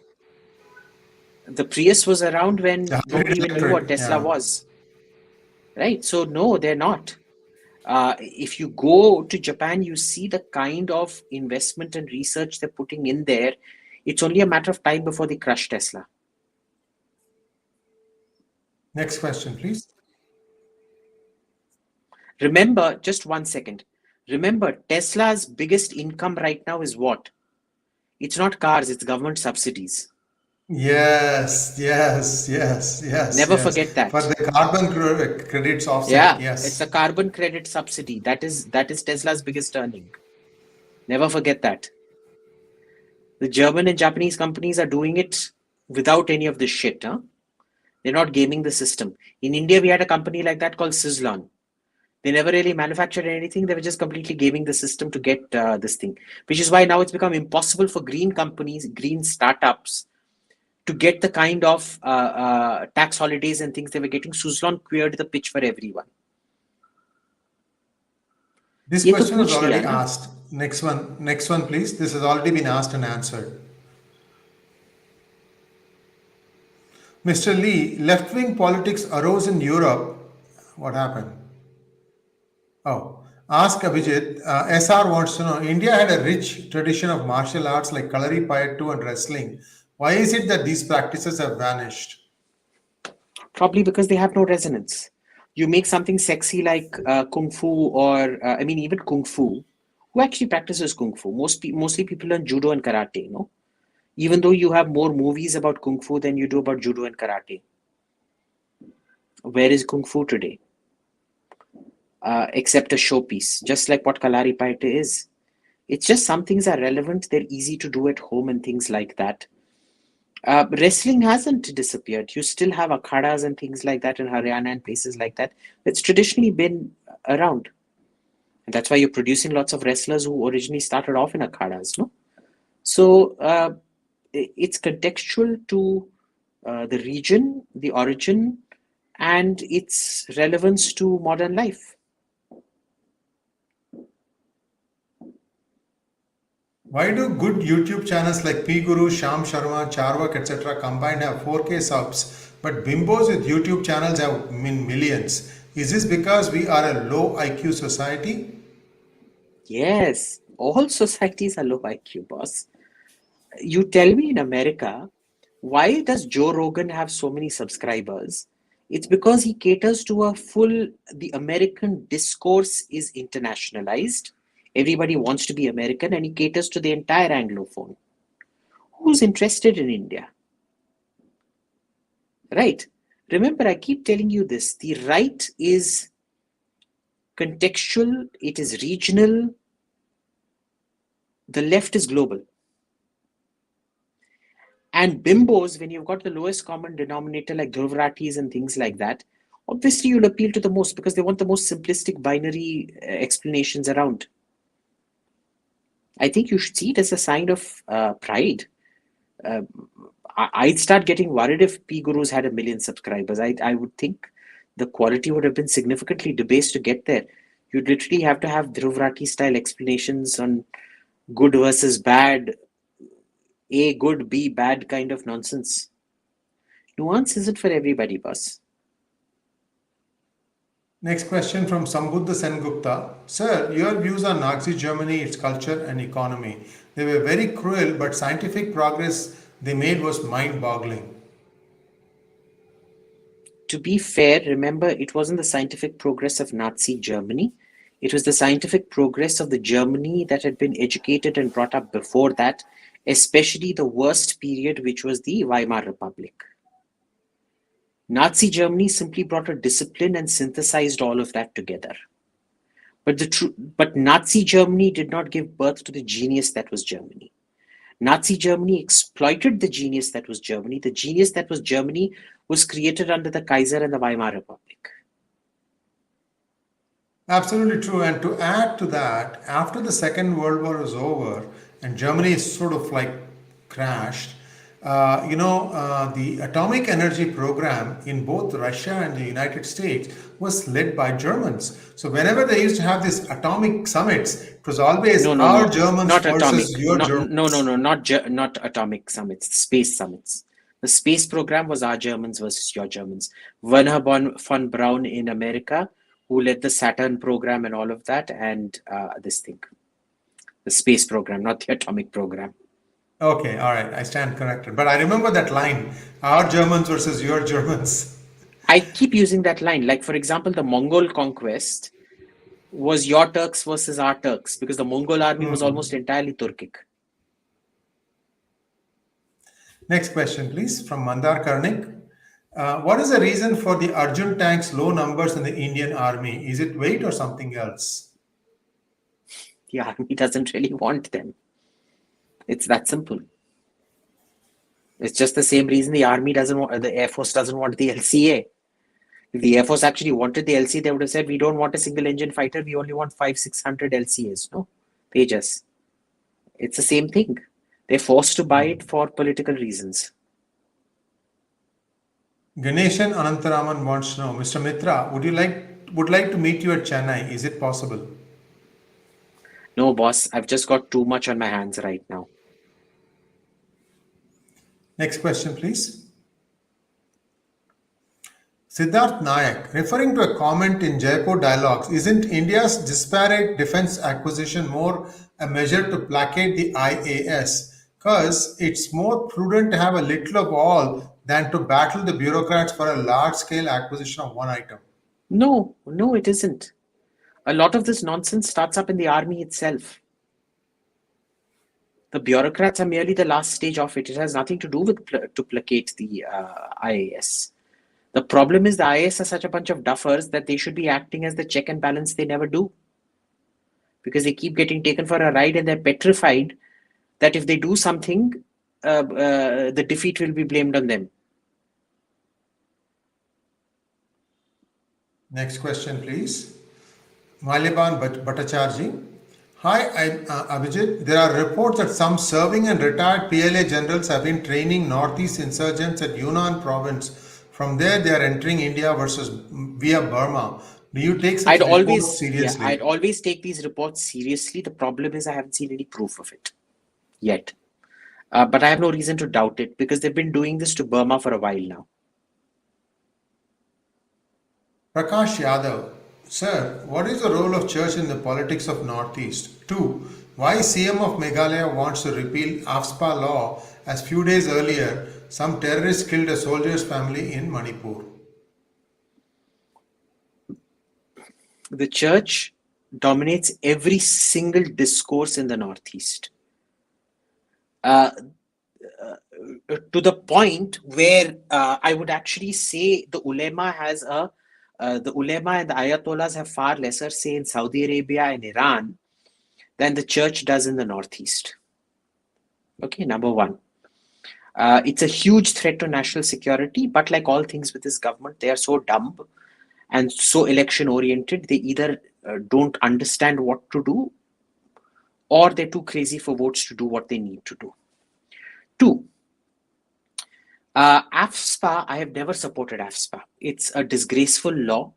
The Prius was around when The nobody hybrid even knew what electric, Tesla yeah. was. Right? So no, they're not. If you go to Japan, you see the kind of investment and research they're putting in there. It's only a matter of time before they crush Tesla. Next question, please. Remember, just 1 second. Remember, Tesla's biggest income right now is what? It's not cars, it's government subsidies. Yes. Never forget that. For the carbon credits offset, Yeah, yes. it's a carbon credit subsidy. That is Tesla's biggest earning. Never forget that. The German and Japanese companies are doing it without any of this shit. Huh? They're not gaming the system. In India, we had a company like that called Sizzlon. They never really manufactured anything. They were just completely gaming the system to get this thing, which is why now it's become impossible for green companies, green startups, to get the kind of tax holidays and things they were getting. Suzlon queered the pitch for everyone. This question was already asked. Next one, please. This has already been asked and answered. Mr. Lee, left-wing politics arose in Europe. What happened? Oh, ask Abhijit. SR wants to know, India had a rich tradition of martial arts like Kalaripayattu and wrestling. Why is it that these practices have vanished? Probably because they have no resonance. You make something sexy like Kung Fu or, even Kung Fu. Who actually practices Kung Fu? Mostly people learn Judo and Karate, Even though you have more movies about Kung Fu than you do about Judo and Karate. Where is Kung Fu today? except a showpiece, just like what Kalari Paite is. It's just some things are relevant, they're easy to do at home and things like that. Wrestling hasn't disappeared. You still have akhadas and things like that in Haryana and places like that. It's traditionally been around. And that's why you're producing lots of wrestlers who originally started off in akhadas, no? So it's contextual to the region, the origin, and its relevance to modern life. Why do good YouTube channels like PGurus, Sham Sharma, Charvak, etc. combined have 4K subs, but bimbos with YouTube channels have millions? Is this because we are a low IQ society? Yes, all societies are low IQ, boss. You tell me in America, why does Joe Rogan have so many subscribers? It's because he caters to the American discourse is internationalized. Everybody wants to be American and he caters to the entire Anglophone. Who's interested in India? Right? Remember, I keep telling you this. The right is contextual, it is regional, the left is global. And bimbos, when you've got the lowest common denominator like Dhruv and things like that, obviously you'll appeal to the most because they want the most simplistic binary explanations around. I think you should see it as a sign of pride. I'd start getting worried if PGurus had 1 million subscribers. I would think the quality would have been significantly debased to get there. You'd literally have to have Dhruv style explanations on good versus bad, A good, B bad kind of nonsense. Nuance isn't for everybody, boss. Next question from Sambuddha Sengupta. Sir, your views on Nazi Germany, its culture and economy. They were very cruel, but scientific progress they made was mind-boggling. To be fair, remember, it wasn't the scientific progress of Nazi Germany. It was the scientific progress of the Germany that had been educated and brought up before that, especially the worst period, which was the Weimar Republic. Nazi Germany simply brought a discipline and synthesized all of that together. But Nazi Germany did not give birth to the genius that was Germany. Nazi Germany exploited the genius that was Germany. The genius that was Germany was created under the Kaiser and the Weimar Republic. Absolutely true. And to add to that, after the Second World War was over and Germany sort of like crashed, the atomic energy program in both Russia and the United States was led by Germans. So whenever they used to have these atomic summits, it was always our Germans not versus atomic. your Germans. Not atomic summits, space summits. The space program was our Germans versus your Germans. Werner von Braun in America, who led the Saturn program and all of that, and this thing. The space program, not the atomic program. Okay, all right, I stand corrected. But I remember that line, our Germans versus your Germans. I keep using that line. Like, for example, the Mongol conquest was your Turks versus our Turks, because the Mongol army was almost entirely Turkic. Next question, please, from Mandar Karnik. What is the reason for the Arjun tanks' low numbers in the Indian army? Is it weight or something else? The army doesn't really want them. It's that simple. It's just the same reason the army doesn't want, the Air Force doesn't want the LCA. If the Air Force actually wanted the LCA, they would have said, we don't want a single engine fighter, we only want 500-600 LCAs. No, Tejas. It's the same thing. They're forced to buy it for political reasons. Ganeshan Anantaraman wants to know, Mr. Mitra, would like to meet you at Chennai. Is it possible? No, boss, I've just got too much on my hands right now. Next question, please. Siddharth Nayak, referring to a comment in Jaipur Dialogues, isn't India's disparate defense acquisition more a measure to placate the IAS? Because it's more prudent to have a little of all than to battle the bureaucrats for a large-scale acquisition of one item. No, it isn't. A lot of this nonsense starts up in the army itself. The bureaucrats are merely the last stage of it. It has nothing to do with to placate the IAS. The problem is the IAS are such a bunch of duffers that they should be acting as the check and balance. They never do, because they keep getting taken for a ride and they're petrified that if they do something, the defeat will be blamed on them. Next question, please. Maliban Bhattacharji. Hi, I'm Abhijit. There are reports that some serving and retired PLA generals have been training Northeast insurgents at Yunnan province. From there, they are entering India versus via Burma. Do you take such reports seriously? I'd always take these reports seriously. The problem is I haven't seen any proof of it yet. But I have no reason to doubt it because they've been doing this to Burma for a while now. Prakash Yadav. Sir, what is the role of church in the politics of Northeast? 2. Why CM of Meghalaya wants to repeal AFSPA law as few days earlier some terrorists killed a soldier's family in Manipur? The church dominates every single discourse in the Northeast. To the point where I would actually say the ulema has the ulema and the ayatollahs have far lesser say in Saudi Arabia and Iran than the church does in the Northeast. Okay, number one. It's a huge threat to national security, but like all things with this government, they are so dumb and so election oriented, they either don't understand what to do or they're too crazy for votes to do what they need to do. 2. AFSPA, I have never supported AFSPA. It's a disgraceful law.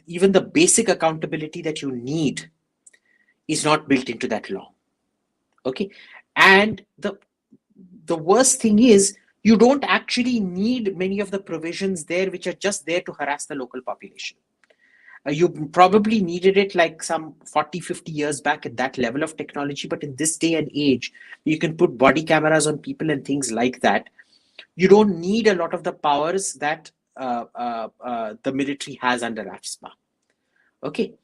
Even the basic accountability that you need is not built into that law. Okay, and the worst thing is you don't actually need many of the provisions there which are just there to harass the local population. You probably needed it like some 40, 50 years back at that level of technology. But in this day and age, you can put body cameras on people and things like that. You don't need a lot of the powers that the military has under AFSPA. Okay.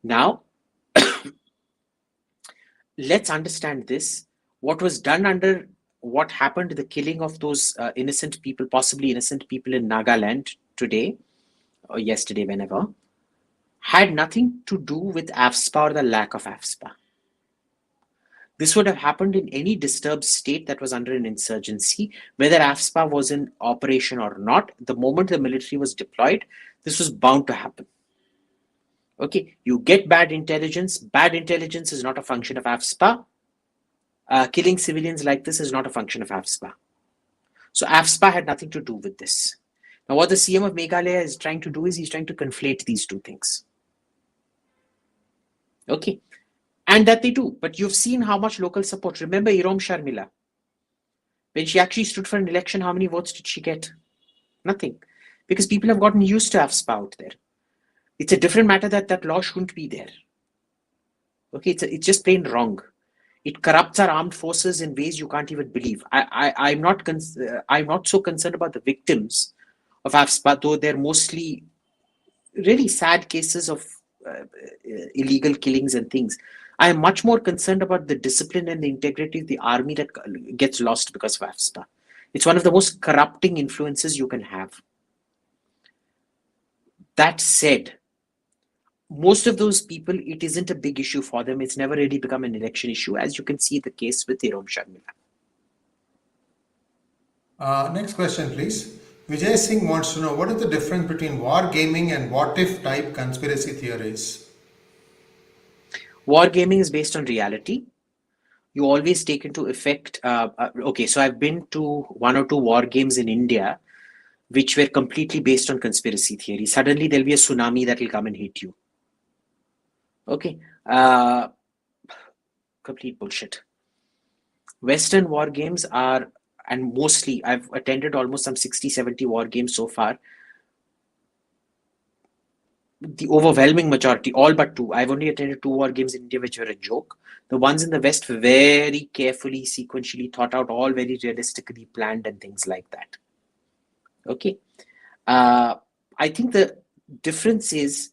Now, let's understand this. What was done under what happened, the killing of those innocent people, possibly innocent people in Nagaland today or yesterday, whenever, had nothing to do with AFSPA or the lack of AFSPA. This would have happened in any disturbed state that was under an insurgency, whether AFSPA was in operation or not. The moment the military was deployed, this was bound to happen. Okay, you get bad intelligence. Bad intelligence is not a function of AFSPA. Killing civilians like this is not a function of AFSPA. So AFSPA had nothing to do with this. Now, what the CM of Meghalaya is trying to do is he's trying to conflate these two things. Okay, and that they do. But you've seen how much local support. Remember Irom Sharmila? When she actually stood for an election, how many votes did she get? Nothing. Because people have gotten used to AFSPA out there. It's a different matter that that law shouldn't be there. Okay, it's just plain wrong. It corrupts our armed forces in ways you can't even believe. I'm not so concerned about the victims of AFSPA, though they're mostly really sad cases of illegal killings and things. I am much more concerned about the discipline and the integrity of the army that gets lost because of AFSPA. It's one of the most corrupting influences you can have. That said, most of those people, it isn't a big issue for them. It's never really become an election issue, as you can see the case with Irom Sharmila. Next question, please. Vijay Singh wants to know, what is the difference between wargaming and what-if type conspiracy theories? Wargaming is based on reality. You always take into effect... okay, so I've been to 1 or 2 war games in India, which were completely based on conspiracy theory. Suddenly, there'll be a tsunami that will come and hit you. Okay, complete bullshit. Western war games are, and mostly, I've attended almost some 60, 70 war games so far. The overwhelming majority, all but 2. I've only attended 2 war games in India, which were a joke. The ones in the West were very carefully, sequentially thought out, all very realistically planned and things like that. Okay. I think the difference is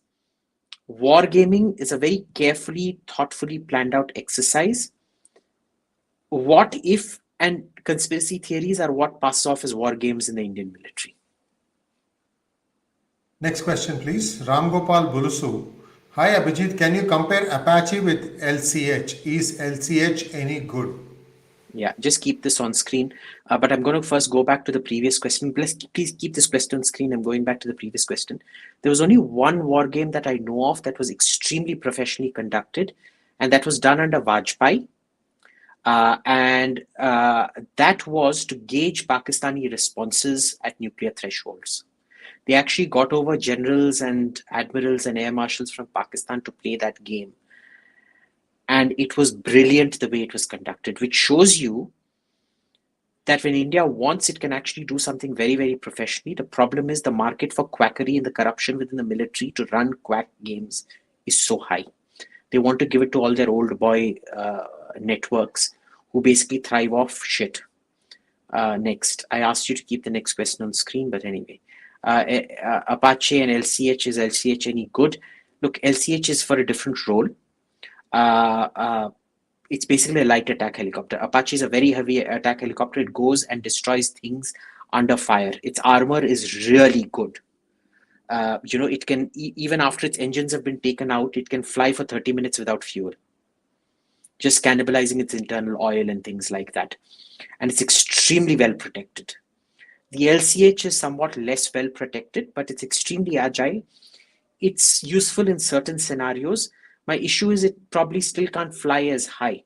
wargaming is a very carefully, thoughtfully planned out exercise. What if And conspiracy theories are what passes off as war games in the Indian military. Next question, please. Ram Gopal Bulusu. Hi Abhijit, can you compare Apache with LCH? Is LCH any good? Yeah, just keep this on screen. But I'm going to first go back to the previous question. Please keep this question on screen. I'm going back to the previous question. There was only one war game that I know of that was extremely professionally conducted, and that was done under Vajpayee. And that was to gauge Pakistani responses at nuclear thresholds. They actually got over generals and admirals and air marshals from Pakistan to play that game. And it was brilliant the way it was conducted, which shows you that when India wants, it can actually do something very, very professionally. The problem is the market for quackery and the corruption within the military to run quack games is so high. They want to give it to all their old boy networks who basically thrive off shit. Next, I asked you to keep the next question on screen, but anyway. Apache and LCH, is LCH any good? Look, LCH is for a different role. It's basically a light attack helicopter. Apache is a very heavy attack helicopter. It goes and destroys things under fire. Its armor is really good. It can, even after its engines have been taken out, it can fly for 30 minutes without fuel, just cannibalizing its internal oil and things like that. And it's extremely well protected. The LCH is somewhat less well protected, but it's extremely agile. It's useful in certain scenarios. My issue is it probably still can't fly as high.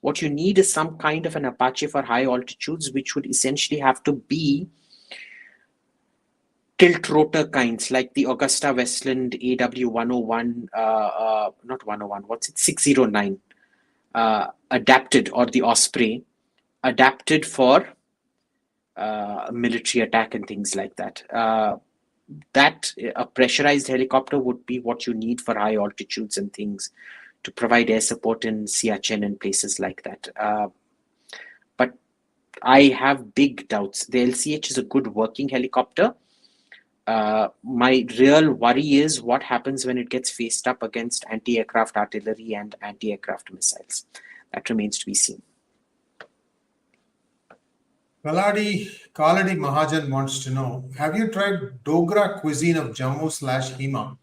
What you need is some kind of an Apache for high altitudes, which would essentially have to be tilt rotor kinds, like the Augusta Westland AW101, not 101, what's it, 609, adapted, or the Osprey, adapted for military attack and things like that. That a pressurized helicopter would be what you need for high altitudes and things to provide air support in Siachen and places like that. But I have big doubts. The LCH is a good working helicopter. My real worry is what happens when it gets faced up against anti-aircraft artillery and anti-aircraft missiles. That remains to be seen. Kaladi Mahajan wants to know, have you tried Dogra cuisine of Jammu/Hima?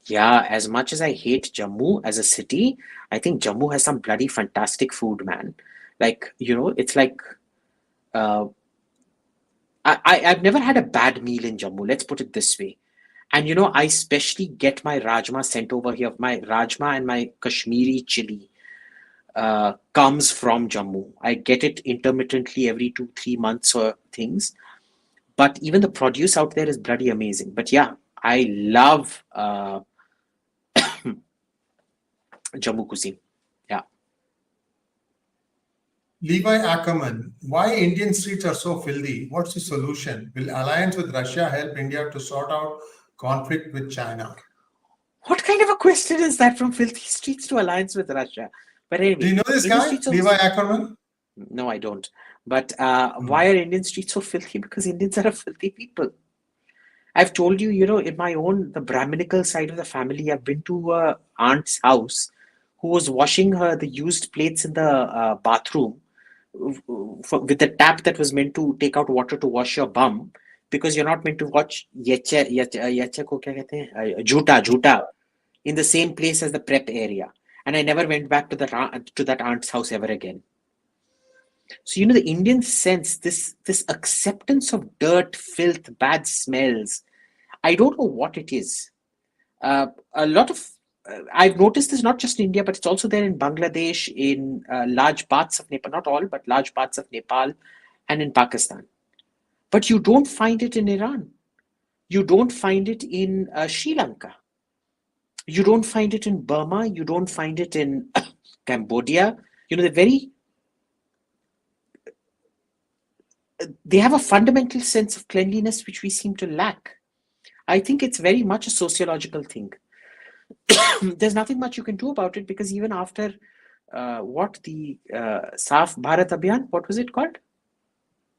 Yeah, as much as I hate Jammu as a city, I think Jammu has some bloody fantastic food, man. Like, it's like, I've never had a bad meal in Jammu, let's put it this way. And, I especially get my Rajma sent over here. My Rajma and my Kashmiri chili comes from Jammu. I get it intermittently every 2-3 months or things. But even the produce out there is bloody amazing. But yeah, I love Jammu cuisine. Yeah. Levi Ackerman, why Indian streets are so filthy? What's the solution? Will alliance with Russia help India to sort out conflict with China? What kind of a question is that, from filthy streets to alliance with Russia? But anyway, do you know this guy, Levi Ackerman? No, I don't. But why are Indian streets so filthy? Because Indians are a filthy people. I've told you, in my own, the Brahminical side of the family, I've been to a aunt's house who was washing the used plates in the bathroom with the tap that was meant to take out water to wash your bum, because you're not meant to watch jhuta in the same place as the prep area. And I never went back to that aunt's house ever again. So, the Indian sense, this acceptance of dirt, filth, bad smells, I don't know what it is. A lot of, I've noticed this not just in India, but it's also there in Bangladesh, in large parts of Nepal, not all, but large parts of Nepal and in Pakistan. But you don't find it in Iran. You don't find it in Sri Lanka. You don't find it in Burma. You don't find it in Cambodia. They have a fundamental sense of cleanliness which we seem to lack. I think it's very much a sociological thing. There's nothing much you can do about it, because even after the Saf Bharat Abhiyan, what was it called?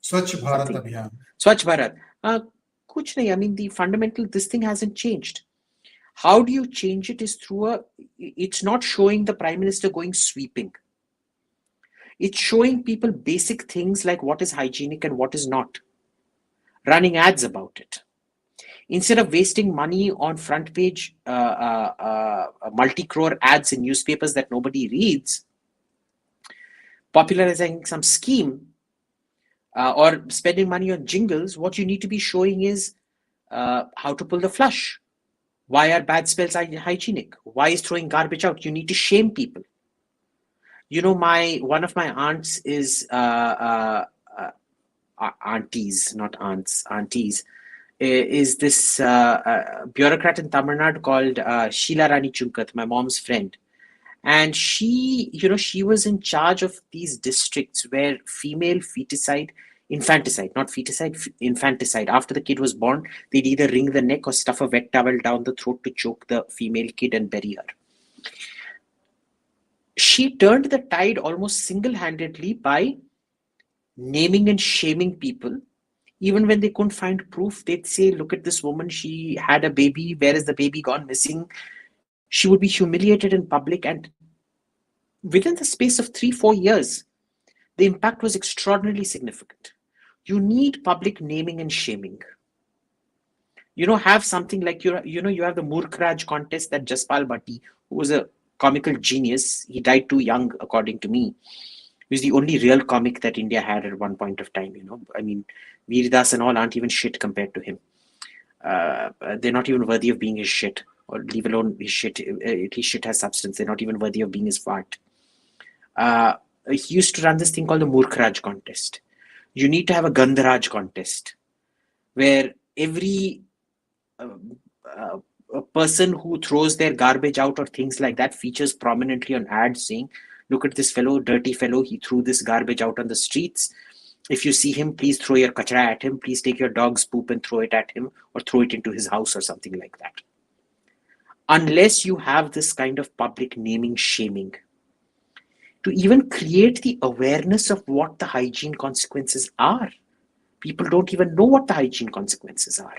Swachh Bharat Abhiyan. Swachh Bharat. Kuch nahi. I mean, the fundamental, this thing hasn't changed. How do you change it is through it's not showing the Prime Minister going sweeping. It's showing people basic things like what is hygienic and what is not, running ads about it. Instead of wasting money on front page multi-crore ads in newspapers that nobody reads, popularizing some scheme or spending money on jingles, what you need to be showing is how to pull the flush. Why are bad smells hygienic? Why is throwing garbage out? You need to shame people. You know, one of my aunts is aunties, not aunts, aunties, is this bureaucrat in Tamil Nadu called Sheila Rani Chunkat, my mom's friend. And she was in charge of these districts where female infanticide, not feticide, infanticide. After the kid was born, they'd either wring the neck or stuff a wet towel down the throat to choke the female kid and bury her. She turned the tide almost single-handedly by naming and shaming people. Even when they couldn't find proof, they'd say, look at this woman, she had a baby, where is the baby gone missing? She would be humiliated in public, and within the space of 3-4 years, the impact was extraordinarily significant. You need public naming and shaming. Have something like, you have the Murkraj contest that Jaspal Bhatti, who was a comical genius, he died too young, according to me. He was the only real comic that India had at one point of time, I mean, Veerdas and all aren't even shit compared to him. They're not even worthy of being his shit, or leave alone his shit. His shit has substance. They're not even worthy of being his fart. He used to run this thing called the Murkraj contest. You need to have a Gandharaj contest, where every a person who throws their garbage out or things like that features prominently on ads saying, look at this fellow, dirty fellow, he threw this garbage out on the streets. If you see him, please throw your kachra at him. Please take your dog's poop and throw it at him, or throw it into his house or something like that. Unless you have this kind of public naming, shaming, to even create the awareness of what the hygiene consequences are. People don't even know what the hygiene consequences are.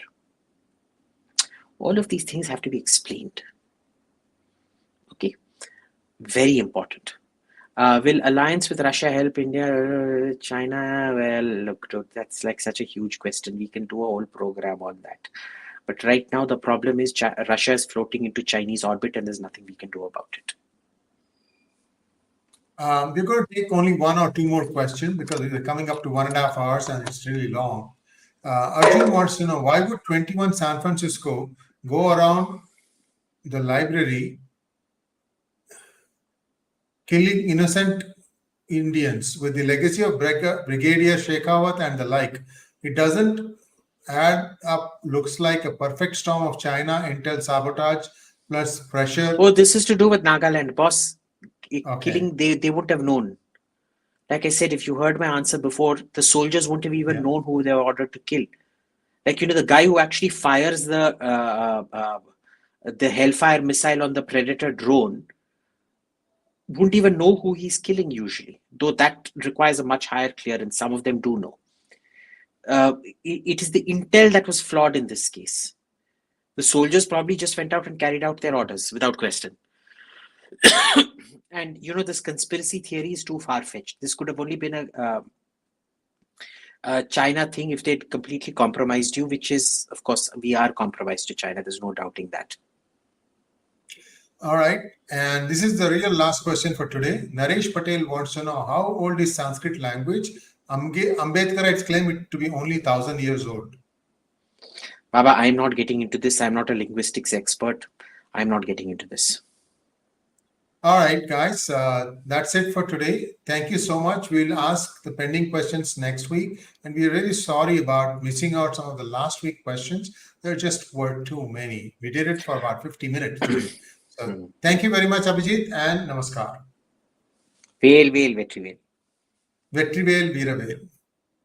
All of these things have to be explained. Okay, very important. Will alliance with Russia help India, China? Well, look, that's like such a huge question. We can do a whole program on that. But right now, the problem is Russia is floating into Chinese orbit, and there's nothing we can do about it. We're going to take only one or two more questions because we're coming up to 1.5 hours and it's really long. Arjun wants to know, why would 21 San Francisco go around the library killing innocent Indians with the legacy of Brigadier Shekhawat and the like? It doesn't add up. Looks like a perfect storm of China intel sabotage plus pressure. Oh, this is to do with Nagaland, boss. Killing, they wouldn't have known. Like I said, if you heard my answer before, the soldiers wouldn't have even known who they were ordered to kill. Like, the guy who actually fires the Hellfire missile on the Predator drone wouldn't even know who he's killing usually, though that requires a much higher clearance. Some of them do know. It is the intel that was flawed in this case. The soldiers probably just went out and carried out their orders without question. And this conspiracy theory is too far-fetched. This could have only been a China thing if they'd completely compromised you, which is, of course, we are compromised to China. There's no doubting that. All right. And this is the real last question for today. Naresh Patel wants to know, how old is Sanskrit language? Ambedkarites claim it to be only 1,000 years old. Baba, I'm not getting into this. I'm not a linguistics expert. I'm not getting into this. All right, guys, that's it for today. Thank you so much. We'll ask the pending questions next week. And we're really sorry about missing out some of the last week questions. There just were too many. We did it for about 50 minutes today. So thank you very much, Abhijit, and namaskar. Vetrivel. Vetrivel, Veeravel.